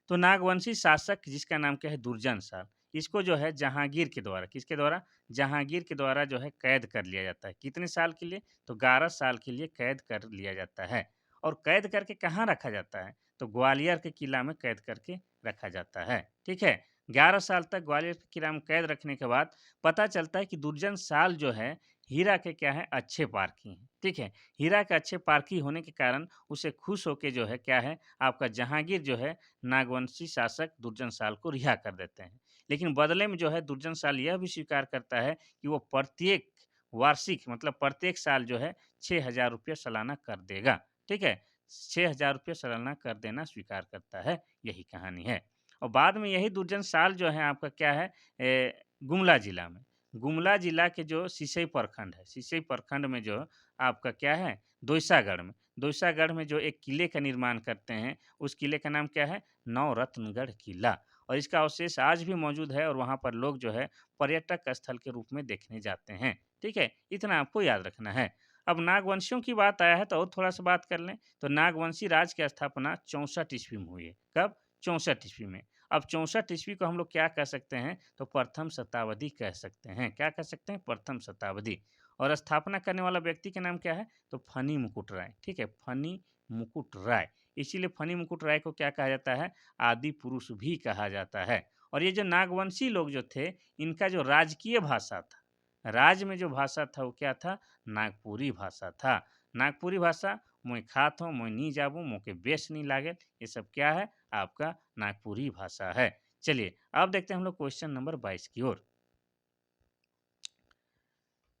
तो नागवंशी शासक जिसका नाम क्या है? दुर्जन साल, इसको जो है जहांगीर के द्वारा, किसके द्वारा? जहांगीर के द्वारा जो है कैद कर लिया जाता है। कितने साल के लिए? तो 11 साल के लिए कैद कर लिया जाता है। और कैद करके कहाँ रखा जाता है? तो ग्वालियर के किला में कैद करके रखा जाता है, ठीक है। 11 साल तक ग्वालियर के किला में कैद रखने के बाद पता चलता है कि दुर्जन साल जो है हीरा के क्या है? अच्छे पारखी हैं, ठीक है। हीरा के अच्छे पारखी होने के कारण उसे खुश होके जो है क्या है? आपका जहांगीर जो है नागवंशी शासक दुर्जन साल को रिहा कर देते हैं। लेकिन बदले में जो है दुर्जन साल यह भी स्वीकार करता है कि वो प्रत्येक वार्षिक मतलब प्रत्येक साल जो है 6,000 रुपया सालाना कर देगा, ठीक है। 6,000 रुपया सालाना कर देना स्वीकार करता है, यही कहानी है। और बाद में यही दुर्जन साल जो है आपका क्या है? गुमला जिला में, गुमला जिला के जो सिसई प्रखंड है, सिसई प्रखंड में जो आपका क्या है? दोईसागढ़ में, दोईसागढ़ में जो एक किले का निर्माण करते हैं, उस किले का नाम क्या है? नवरत्नगढ़ किला। और इसका अवशेष आज भी मौजूद है और वहाँ पर लोग जो है पर्यटक स्थल के रूप में देखने जाते हैं, ठीक है। इतना आपको याद रखना है। अब नागवंशियों की बात आया है तो और थोड़ा सा बात कर लें। तो नागवंशी राज की स्थापना 64 ईस्वी में हुई है। कब? 64 ईस्वी में। अब 64 ईस्वी को हम लोग क्या कह सकते हैं? तो प्रथम शताब्दी कह सकते हैं। क्या कह सकते हैं? प्रथम शताब्दी। और स्थापना करने वाला व्यक्ति का नाम क्या है? तो फनी मुकुट राय, ठीक है, फनी मुकुट राय। इसीलिए फनी मुकुट राय को क्या कहा जाता है? आदि पुरुष भी कहा जाता है। और ये जो नागवंशी लोग जो थे, इनका जो राजकीय भाषा था, राज्य में जो भाषा था वो क्या था? नागपुरी भाषा था। नागपुरी भाषा, मोय खात हो, मोय नी जाबू, मोके बेस नहीं लागे, ये सब क्या है? आपका नागपुरी भाषा है। चलिए अब देखते हैं हम लोग क्वेश्चन नंबर 22 की ओर।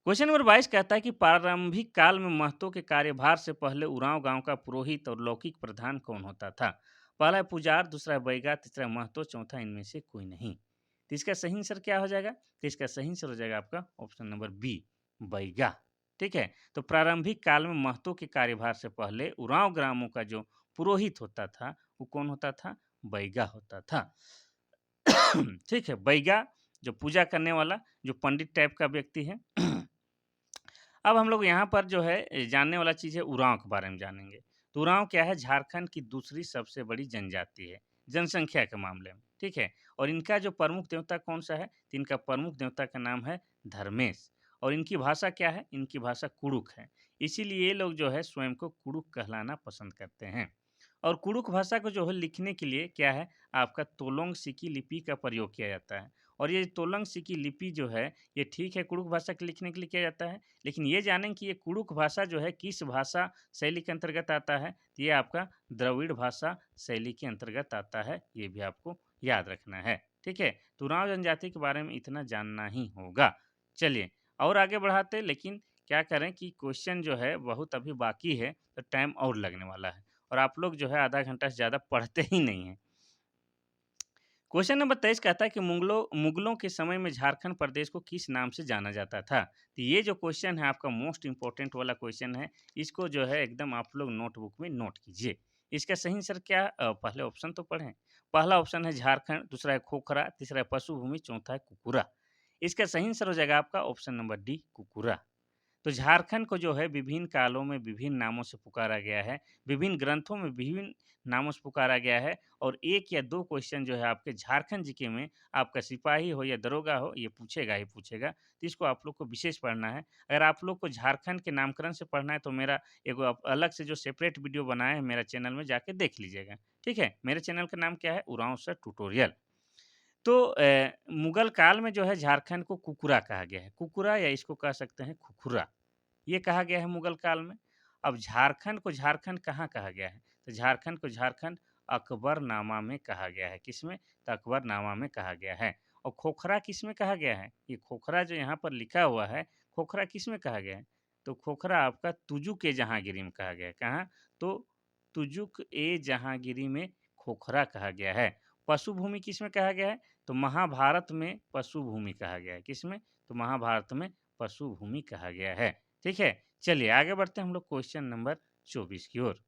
क्वेश्चन नंबर 22 कहता है कि प्रारंभिक काल में महतों के कार्यभार से पहले उरांव गांव का पुरोहित और लौकिक प्रधान कौन होता था? पहला है पुजार, दूसरा है बैगा, तीसरा है महतो, चौथा इनमें से कोई नहीं। तो इसका सही आंसर क्या हो जाएगा? तो इसका सही आंसर हो जाएगा आपका ऑप्शन नंबर बी, बैगा, ठीक है। तो प्रारंभिक काल में महतों के कार्यभार से पहले उरांव ग्रामों का जो पुरोहित होता था वो कौन होता था? बैगा होता था। ठीक है, बैगा जो पूजा करने वाला, जो पंडित टाइप का व्यक्ति है। अब हम लोग यहाँ पर जो है जानने वाला चीज़ है उरांव के बारे में जानेंगे। तो उरांव क्या है? झारखंड की दूसरी सबसे बड़ी जनजाति है, जनसंख्या के मामले में, ठीक है। और इनका जो प्रमुख देवता कौन सा है? तो इनका प्रमुख देवता का नाम है धर्मेश। और इनकी भाषा क्या है? इनकी भाषा कुड़ुक है। इसीलिए ये लोग जो है स्वयं को कुड़ुक कहलाना पसंद करते हैं। और कुड़ुक भाषा को जो है लिखने के लिए क्या है? आपका तोलोंग सिकी लिपि का प्रयोग किया जाता है। और ये तोलोंग सिकी लिपि जो है, ये ठीक है कुड़ुक भाषा के लिखने के लिए किया जाता है, लेकिन ये जानें कि ये कुड़ुक भाषा जो है किस भाषा शैली के अंतर्गत आता है? तो ये आपका द्रविड़ भाषा शैली के अंतर्गत आता है, ये भी आपको याद रखना है, ठीक है। तो उरांव जनजाति के बारे में इतना जानना ही होगा। चलिए और आगे बढ़ाते हैं, लेकिन क्या करें कि क्वेश्चन जो है बहुत अभी बाकी है, तो टाइम और लगने वाला है और आप लोग जो है आधा घंटा से ज़्यादा पढ़ते ही नहीं हैं। क्वेश्चन नंबर 23 कहता है कि मुगलों के समय में झारखंड प्रदेश को किस नाम से जाना जाता था? तो ये जो क्वेश्चन है आपका मोस्ट इंपॉर्टेंट वाला क्वेश्चन है, इसको जो है एकदम आप लोग नोटबुक में नोट कीजिए। इसका सही आंसर क्या? पहले ऑप्शन तो पढ़ें। पहला ऑप्शन है झारखंड, दूसरा है खोखरा, तीसरा है पशु भूमि, चौथा है कुकुरा। इसका सही आंसर हो जाएगा आपका ऑप्शन नंबर डी, कुकुरा। तो झारखंड को जो है विभिन्न कालों में विभिन्न नामों से पुकारा गया है, विभिन्न ग्रंथों में विभिन्न नामों से पुकारा गया है और 1 या 2 क्वेश्चन जो है आपके झारखंड जीके में आपका सिपाही हो या दरोगा हो, ये पूछेगा ही पूछेगा। तो इसको आप लोग को विशेष पढ़ना है। अगर आप लोग को झारखंड के नामकरण से पढ़ना है तो मेरा एगो अलग से जो सेपरेट वीडियो बनाया है मेरा चैनल में जाके देख लीजिएगा। ठीक है? मेरे चैनल का नाम क्या है? Oraon sir tutorial. तो मुगल काल में जो है झारखंड को कुकुरा कहा गया है। कुकुरा या इसको कह सकते हैं खुखुरा। ये कहा गया है मुगल काल में। अब झारखंड को झारखंड कहाँ कहा गया है? तो झारखंड को झारखंड अकबरनामा में कहा गया है। किसमें? तो अकबरनामा में कहा गया है। और खोखरा किसमें कहा गया है? ये खोखरा जो यहाँ पर लिखा हुआ है, खोखरा किसमें कहा गया है? तो खोखरा आपका तुजुक ए जहांगीरी में कहा गया है। कहाँ? तो तुजुक ए जहांगीरी में खोखरा कहा गया है। पशु भूमि किसमें कहा गया है? तो महाभारत में पशु भूमि कहा गया है। किसमें? तो महाभारत में पशु भूमि कहा गया है। ठीक है? चलिए आगे बढ़ते हैं हम लोग क्वेश्चन नंबर 24 की ओर।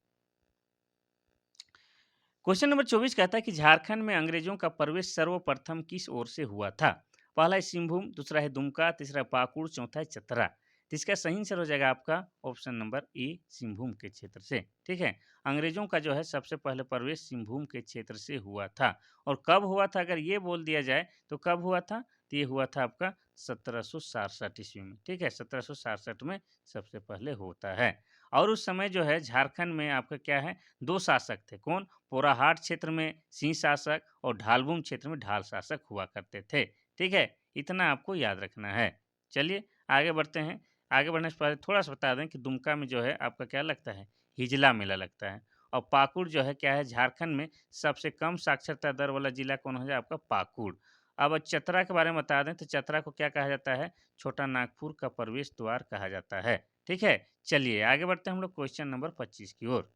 क्वेश्चन नंबर 24 कहता है कि झारखंड में अंग्रेजों का प्रवेश सर्वप्रथम किस ओर से हुआ था? पहला है सिंहभूम, दूसरा है दुमका, तीसरा है पाकुड़, चौथा है चतरा। तो इसका सही आंसर हो जाएगा आपका ऑप्शन नंबर ए सिंहभूम के क्षेत्र से। ठीक है? अंग्रेजों का जो है सबसे पहले प्रवेश सिंहभूम के क्षेत्र से हुआ था। और कब हुआ था अगर ये बोल दिया जाए तो कब हुआ था? तो ये हुआ था आपका 1767 ईस्वी में। ठीक है? 1767 में सबसे पहले होता है। और उस समय जो है झारखंड में आपका क्या है? 2 शासक थे। कौन? पोराहाट क्षेत्र में सिंह शासक और ढालभूम क्षेत्र में ढाल शासक हुआ करते थे। ठीक है? इतना आपको याद रखना है। चलिए आगे बढ़ते हैं। आगे बढ़ने से पहले थोड़ा-सा बता दें कि दुमका में जो है आपका क्या लगता है? हिजला मेला लगता है। और पाकुड़ जो है क्या है? झारखंड में सबसे कम साक्षरता दर वाला जिला कौन हो जाए? आपका पाकुड़। अब चतरा के बारे में बता दें तो चतरा को क्या कहा जाता है? छोटा नागपुर का प्रवेश द्वार कहा जाता है। ठीक है? चलिए आगे बढ़ते हैं हम लोग क्वेश्चन नंबर 25 की ओर।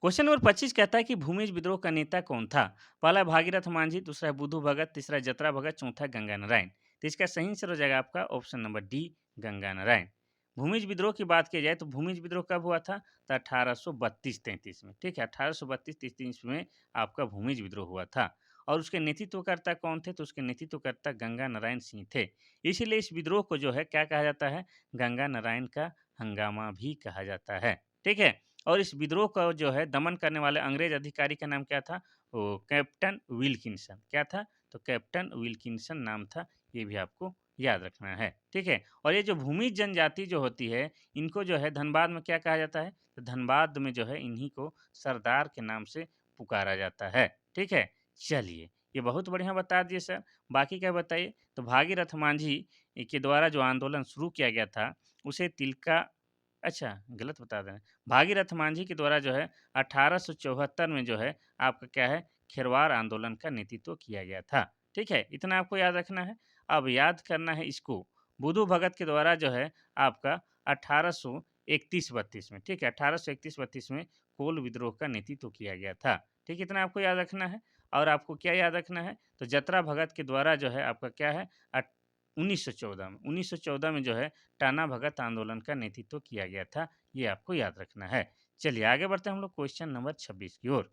क्वेश्चन नंबर 25 कहता है कि भूमिज विद्रोह का नेता कौन था? पहला है भागीरथ मांझी, दूसरा है बुधू भगत, तीसरा है जतरा भगत, चौथा है गंगा नारायण। तो इसका सही आंसर हो जाएगा आपका option number D Ganga Narayan. Bhumij विद्रोह की बात की जाए तो भूमिज विद्रोह कब हुआ था? तो 1832-33 में। ठीक है? 1832-33 में आपका भूमिज विद्रोह हुआ था। और उसके नेतृत्वकर्ता कौन थे? तो उसके नेतृत्वकर्ता गंगा नारायण सिंह थे। इसीलिए इस विद्रोह को जो है क्या कहा जाता है? गंगा नारायण का हंगामा भी कहा जाता है। ठीक है? और इस विद्रोह का जो है दमन करने वाले अंग्रेज अधिकारी का नाम क्या था? वो कैप्टन विल्किंसन। क्या था? तो कैप्टन विल्किंसन नाम था। ये भी आपको याद रखना है। ठीक है? और ये जो भूमिज जनजाति जो होती है, इनको जो है धनबाद में क्या कहा जाता है? तो धनबाद में जो है इन्हीं को सरदार के नाम से पुकारा जाता है। ठीक है? चलिए, ये बहुत बढ़िया बता दिए सर। बाकी क्या बताइए? तो भागीरथ मांझी के द्वारा जो आंदोलन शुरू किया गया था, उसे तिलका अच्छा, गलत बता दें। भागीरथ मांझी के द्वारा जो है 1874 में जो है आपका क्या है खेरवार आंदोलन का नेतृत्व किया गया था। ठीक है? इतना आपको याद रखना है। अब याद करना है इसको, बुधू भगत के द्वारा जो है आपका 1831-32 में, ठीक है? 1831-32 में कोल विद्रोह का नेतृत्व किया गया था। ठीक है? इतना आपको याद रखना है। और आपको क्या याद रखना है? तो जतरा भगत के द्वारा जो है आपका क्या है 1914 में जो है टाना भगत आंदोलन का नेतृत्व किया गया था। ये आपको याद रखना है। चलिए आगे बढ़ते हैं हम लोग क्वेश्चन नंबर 26 की ओर।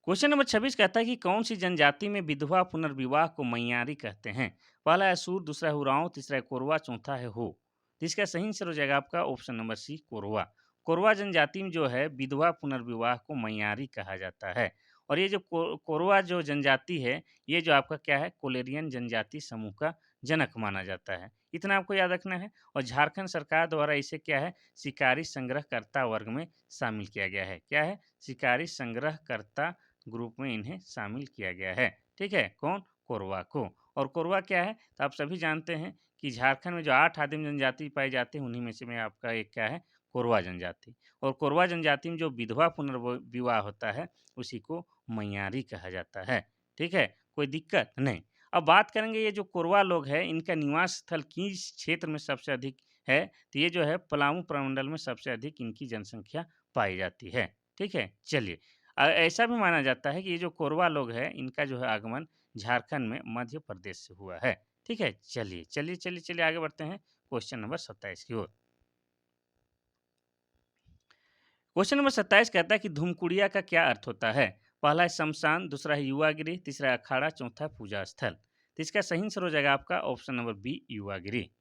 क्वेश्चन नंबर 26 कहता है कि कौन सी जनजाति में विधवा पुनर्विवाह को मैयारी कहते हैं? पहला है सूर, दूसरा है उरांव, तीसरा है कोरवा, चौथा है हो। तो इसका सही आंसर हो जाएगा आपका option number C Korwa. Korwa जनजाति में जो है विधवा पुनर्विवाह को मैयारी कहा जाता है। और ये जो कोरवा जो जनजाति है, ये जो आपका क्या है कोलेरियन जनजाति समूह का जनक माना जाता है। इतना आपको याद रखना है। और झारखंड सरकार द्वारा इसे क्या है शिकारी संग्रहकर्ता वर्ग में शामिल किया गया है। क्या है? शिकारी संग्रहकर्ता ग्रुप में इन्हें शामिल किया गया है। ठीक है? कौन? कोरवा को। और कोरवा क्या है? तो आप सभी जानते हैं कि झारखंड में जो 8 आदिम जनजाति पाई जाती है, उन्हीं में से में आपका एक क्या है? कोरवा जनजाति। और कोरवा जनजाति में जो विधवा पुनर्विवाह होता है, उसी को मैयारी कहा जाता है। ठीक है? कोई दिक्कत नहीं। अब बात करेंगे ये जो कोरवा लोग हैं, इनका निवास स्थल किस क्षेत्र में सबसे अधिक है? तो ये जो है पलामू प्रमंडल में सबसे अधिक इनकी जनसंख्या पाई जाती है। ठीक है? चलिए ऐसा भी माना जाता है कि ये जो कोरवा लोग हैं, इनका जो है आगमन झारखंड में मध्य प्रदेश से हुआ है। ठीक है? चलिए आगे बढ़ते हैं क्वेश्चन नंबर 27 की ओर। क्वेश्चन नंबर 27 कहता है कि धूमकुड़िया का क्या अर्थ होता है? पहला है शमशान, दूसरा है युवागिरी, तीसरा है अखाड़ा, चौथा है पूजा स्थल। तो इसका सही आंसर हो जाएगा आपका ऑप्शन नंबर बी, युवागिरी।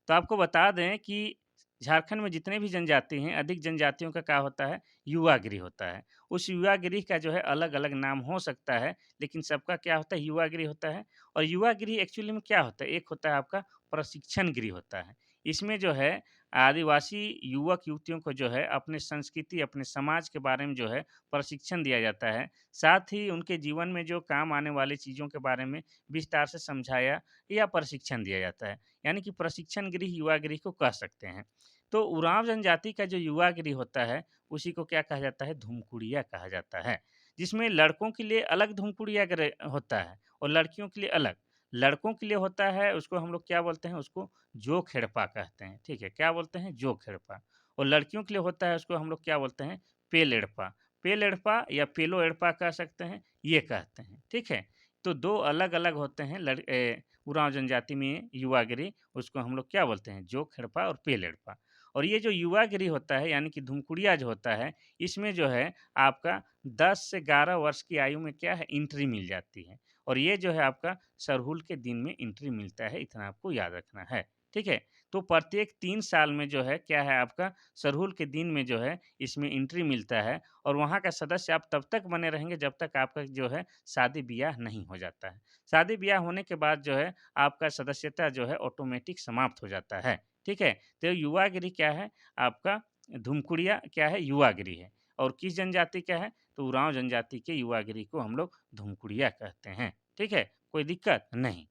तो आपको बता दें कि झारखंड में जितने भी जनजाति हैं, अधिक जनजातियों का क्या होता है, युवागिरी होता है। उस युवागिरी का जो है अलग-अलग नाम हो सकता है, लेकिन सबका क्या होता है, युवागिरी होता है। और युवागिरी एक्चुअली में क्या होता है, एक होता है आपका प्रशिक्षण गृह होता है। इसमें जो है आदिवासी युवक-युवतियों को जो है अपने संस्कृति, अपने समाज के बारे में जो है प्रशिक्षण दिया जाता है। साथ ही उनके जीवन में जो काम आने वाली चीज़ों के बारे में विस्तार से समझाया या प्रशिक्षण दिया जाता है। यानी कि प्रशिक्षण गृह युवा गृह को कह सकते हैं। तो उरांव जनजाति का जो युवा गृह होता है, उसी को क्या कहा जाता है, धुमकुड़िया कहा जाता है। जिसमें लड़कों के लिए अलग धुमकुड़िया गृह होता है और लड़कियों के लिए अलग। लड़कों के लिए होता है उसको हम लोग क्या बोलते हैं, उसको जो खेड़पा कहते हैं, ठीक है? क्या बोलते हैं, जो खेड़पा। और लड़कियों के लिए होता है उसको हम लोग क्या बोलते हैं, पेलेड़पा। पेलेड़पा या पेलो एड़पा कह सकते हैं, ये कहते हैं, ठीक है? तो 2 अलग-अलग होते हैं उरांव जनजाति में युवागिरी, उसको हम लोग क्या बोलते हैं, जो खेड़पा और पेलेड़पा। और ये जो युवागिरी होता है यानी कि धुमकुड़िया जो होता है, इसमें जो है आपका 10 से 11 वर्ष की आयु में क्या है, एंट्री मिल जाती है। और ये जो है आपका सरहुल के दिन में एंट्री मिलता है, इतना आपको याद रखना है, ठीक है? तो प्रत्येक 3 साल में जो है क्या है आपका सरहुल के दिन में जो है इसमें एंट्री मिलता है और वहाँ का सदस्य आप तब तक बने रहेंगे जब तक आपका जो है शादी-ब्याह नहीं हो जाता है। शादी-ब्याह होने के बाद जो है आपका सदस्यता जो है ऑटोमेटिक समाप्त हो जाता है, ठीक है? तो युवागिरी क्या है आपका, धुमकुड़िया क्या है, युवागिरी है। और किस जनजाति का है, तो उरांव जनजाति के युवागिरी को हम लोग धुमकुड़िया कहते हैं, ठीक है? कोई दिक्कत नहीं।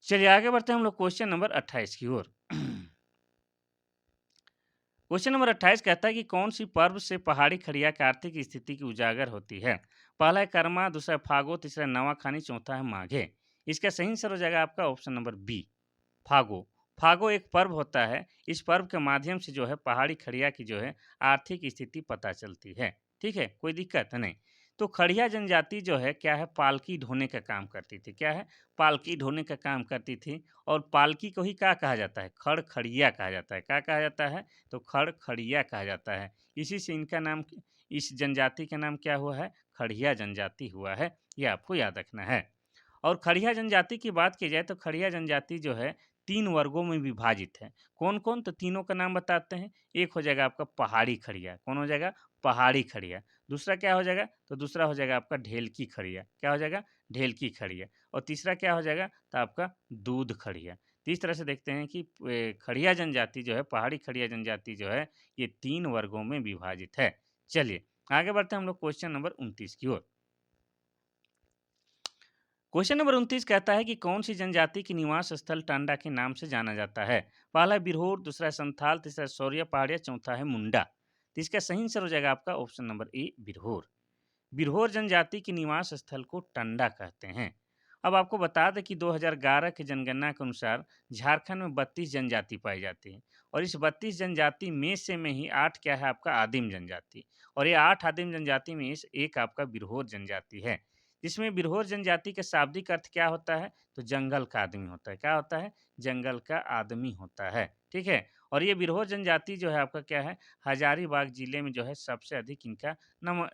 चलिए आगे बढ़ते हैं हम लोग क्वेश्चन नंबर 28 की ओर। क्वेश्चन नंबर 28 कहता है कि कौन सी पर्व से पहाड़ी खड़िया की आर्थिक स्थिति की उजागर होती है। पहला है कर्मा, दूसरा है फागो, तीसरा है नवाखानी, चौथा है माघे। इसका सही आंसर हो जाएगा आपका ऑप्शन नंबर बी, फागो। फागो एक पर्व होता है। इस पर्व के माध्यम से जो है पहाड़ी खड़िया की जो है आर्थिक स्थिति पता चलती है, ठीक है, कोई दिक्कत नहीं। तो खड़िया जनजाति जो है क्या है, पालकी ढोने का काम करती थी। क्या है, पालकी ढोने का काम करती थी। और पालकी को ही क्या कहा जाता है, खड़खड़िया कहा जाता है। क्या कहा जाता है, तो खड़खड़िया कहा जाता है। इसी से इनका नाम, इस जनजाति का नाम क्या हुआ है, खड़िया जनजाति हुआ है। ये आपको याद रखना है। और खड़िया जनजाति की बात की जाए तो खड़िया जनजाति जो है 3 वर्गों में विभाजित है। कौन-कौन, तो तीनों का नाम बताते हैं। एक हो जाएगा आपका पहाड़ी खड़िया। कौन हो जाएगा, पहाड़ी खड़िया। दूसरा क्या हो जाएगा, तो दूसरा हो जाएगा आपका ढेलकी खड़िया। क्या हो जाएगा, ढेलकी खड़िया। और तीसरा क्या हो जाएगा, तो आपका दूध खड़िया। तो इस तरह से देखते हैं कि खड़िया जनजाति जो है, पहाड़ी खड़िया जनजाति जो है, ये 3 वर्गों में विभाजित है। चलिए आगे बढ़ते हैं हम लोग क्वेश्चन नंबर 29 की ओर। क्वेश्चन नंबर 29 कहता है कि कौन सी जनजाति की निवास स्थल टांडा के नाम से जाना जाता है। पहला है बिरहोर, दूसरा है संथाल, तीसरा है शौर्य पहाड़िया, चौथा है मुंडा। तो इसका सही आंसर हो जाएगा आपका option number A, Birhor. Birhor जनजाति के निवास स्थल को टंडा कहते हैं। अब आपको बता दें कि 2011 की जनगणना के अनुसार झारखंड में 32 जनजाति पाई जाती है। और इस 32 जनजाति में ही 8 क्या है आपका, आदिम जनजाति। और ये 8 आदिम जनजाति में से एक आपका बिरहोर जनजाति है। जिसमें बिरहोर जनजाति का शाब्दिक अर्थ क्या होता है, तो जंगल का आदमी होता है। क्या होता है, जंगल का आदमी होता है, ठीक है। और ये बिरहोर जनजाति जो है आपका क्या है, हजारीबाग जिले में जो है सबसे अधिक इनका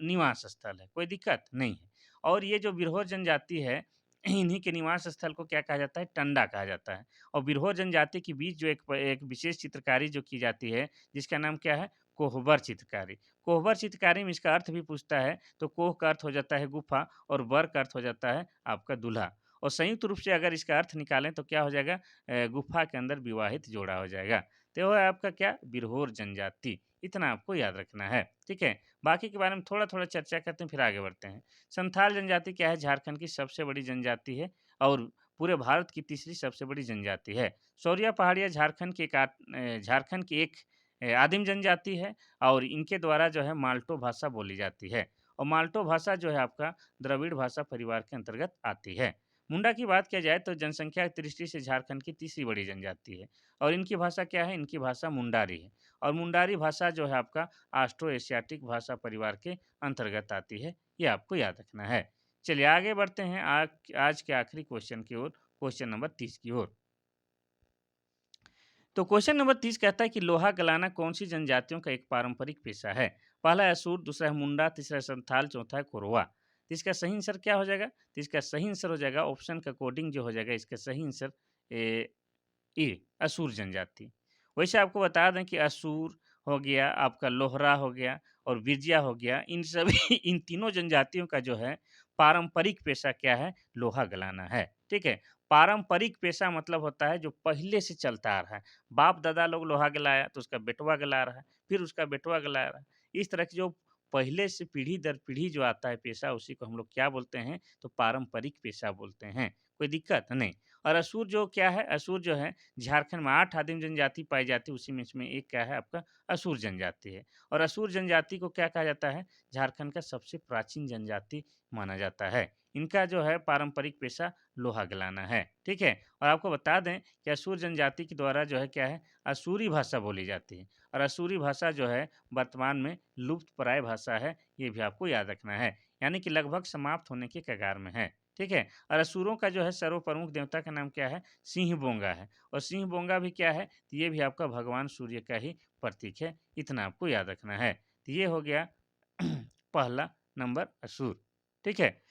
निवास स्थल है। कोई दिक्कत नहीं है। और ये जो बिरहोर जनजाति है, इन्हीं के निवास स्थल को क्या कहा जाता है, टंडा कहा जाता है। और बिरहोर जनजाति के बीच जो एक विशेष चित्रकारी जो की जाती है, जिसका नाम क्या है, कोहबर चित्रकारी। कोहबर चित्रकारी में इसका अर्थ भी पूछता है, तो कोह का अर्थ हो जाता है गुफा और बर का अर्थ हो जाता है आपका दूल्हा। और संयुक्त रूप से अगर इसका अर्थ निकालें तो क्या हो जाएगा, गुफा के अंदर विवाहित जोड़ा हो जाएगा। तो वह है आपका क्या, बिरहोर जनजाति। इतना आपको याद रखना है, ठीक है। बाकी के बारे में थोड़ा-थोड़ा चर्चा करते हैं, फिर आगे बढ़ते हैं। संथाल जनजाति क्या है, झारखंड की सबसे बड़ी जनजाति है और पूरे भारत की तीसरी सबसे बड़ी जनजाति है। शौरिया पहाड़िया झारखंड की एक आदिम जनजाति है और इनके द्वारा जो है माल्टो भाषा बोली जाती है। और माल्टो भाषा जो है आपका द्रविड़ भाषा परिवार के अंतर्गत आती है। मुंडा की बात किया जाए तो जनसंख्या की दृष्टि से झारखंड की तीसरी बड़ी जनजाति है। और इनकी भाषा क्या है, इनकी भाषा मुंडारी है। और मुंडारी भाषा जो है आपका ऑस्ट्रो एशियाटिक भाषा परिवार के अंतर्गत आती है। ये आपको याद रखना है। चलिए आगे बढ़ते हैं आज के आखिरी क्वेश्चन की ओर, क्वेश्चन नंबर 30 की ओर। तो क्वेश्चन नंबर 30 कहता है कि लोहा गलाना कौन सी जनजातियों का एक पारंपरिक पेशा है। पहला है असुर, दूसरा है मुंडा, तीसरा है संथाल, चौथा है कोरवा। तो इसका सही आंसर क्या हो जाएगा? तो इसका सही आंसर हो जाएगा ऑप्शन के अकॉर्डिंग जो हो जाएगा इसका सही आंसर ए ए, असुर जनजाति। वैसे आपको बता दें कि असुर हो गया, आपका लोहरा हो गया और विरजिया हो गया, इन सभी इन तीनों जनजातियों का जो है पारंपरिक पेशा क्या है? लोहा गलाना है, ठीक है? पारंपरिक पेशा मतलब होता है जो पहले से चलता आ रहा है। बाप-दादा लोग लोहा गलाया तो उसका बेटवा गला रहा है, फिर उसका बेटवा गला रहा है। इस तरह की जो पहले से पीढ़ी दर पीढ़ी जो आता है पेशा उसी को हम लोग क्या बोलते हैं? तो पारंपरिक पेशा बोलते हैं। कोई दिक्कत? नहीं। और असुर जो क्या है? असुर जो है झारखंड में 8 आदिम जनजाति पाई जाती है, उसी में इसमें एक क्या है आपका असुर जनजाति है। और असुर जनजाति को क्या कहा जाता है? झारखंड का सबसे प्राचीन जनजाति माना जाता है। इनका जो है पारंपरिक पेशा लोहा गलाना है, ठीक है? और आपको बता दें कि असुर जनजाति के द्वारा जो है क्या है? असूरी भाषा बोली जाती है और असूरी भाषा जो है वर्तमान में लुप्तप्राय भाषा है, ये भी आपको याद रखना है। यानी कि लगभग समाप्त होने के कगार में है, ठीक है? और असुरों का जो है सर्वप्रमुख देवता का नाम क्या है? सिंह बोंगा है और सिंह बोंगा भी क्या है? तो ये भी आपका भगवान सूर्य का ही प्रतीक है, इतना आपको याद रखना है। तो ये हो गया पहला नंबर असुर, ठीक है?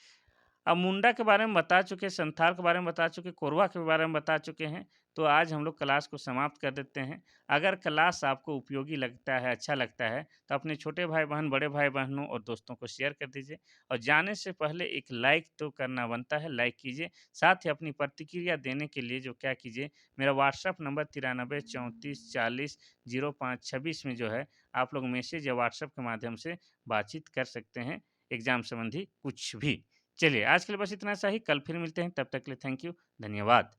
अब मुंडा के बारे में बता चुके, संथाल के बारे में बता चुके, कोरवा के बारे में बता चुके हैं, तो आज हम लोग क्लास को समाप्त कर देते हैं। अगर क्लास आपको उपयोगी लगता है, अच्छा लगता है, तो अपने छोटे भाई-बहन, बड़े भाई-बहनों और दोस्तों को शेयर कर दीजिए और जाने से पहले एक लाइक तो करना बनता है, लाइक कीजिए। साथ ही अपनी प्रतिक्रिया देने के लिए जो क्या कीजिए, मेरा व्हाट्सएप नंबर 93 34 40 05 26 में जो है, आप लोग मैसेज या व्हाट्सएप के माध्यम से बातचीत कर सकते हैं, एग्ज़ाम संबंधी कुछ भी। चलिए, आज के लिए बस इतना सा ही, कल फिर मिलते हैं, तब तक के लिए थैंक यू, धन्यवाद।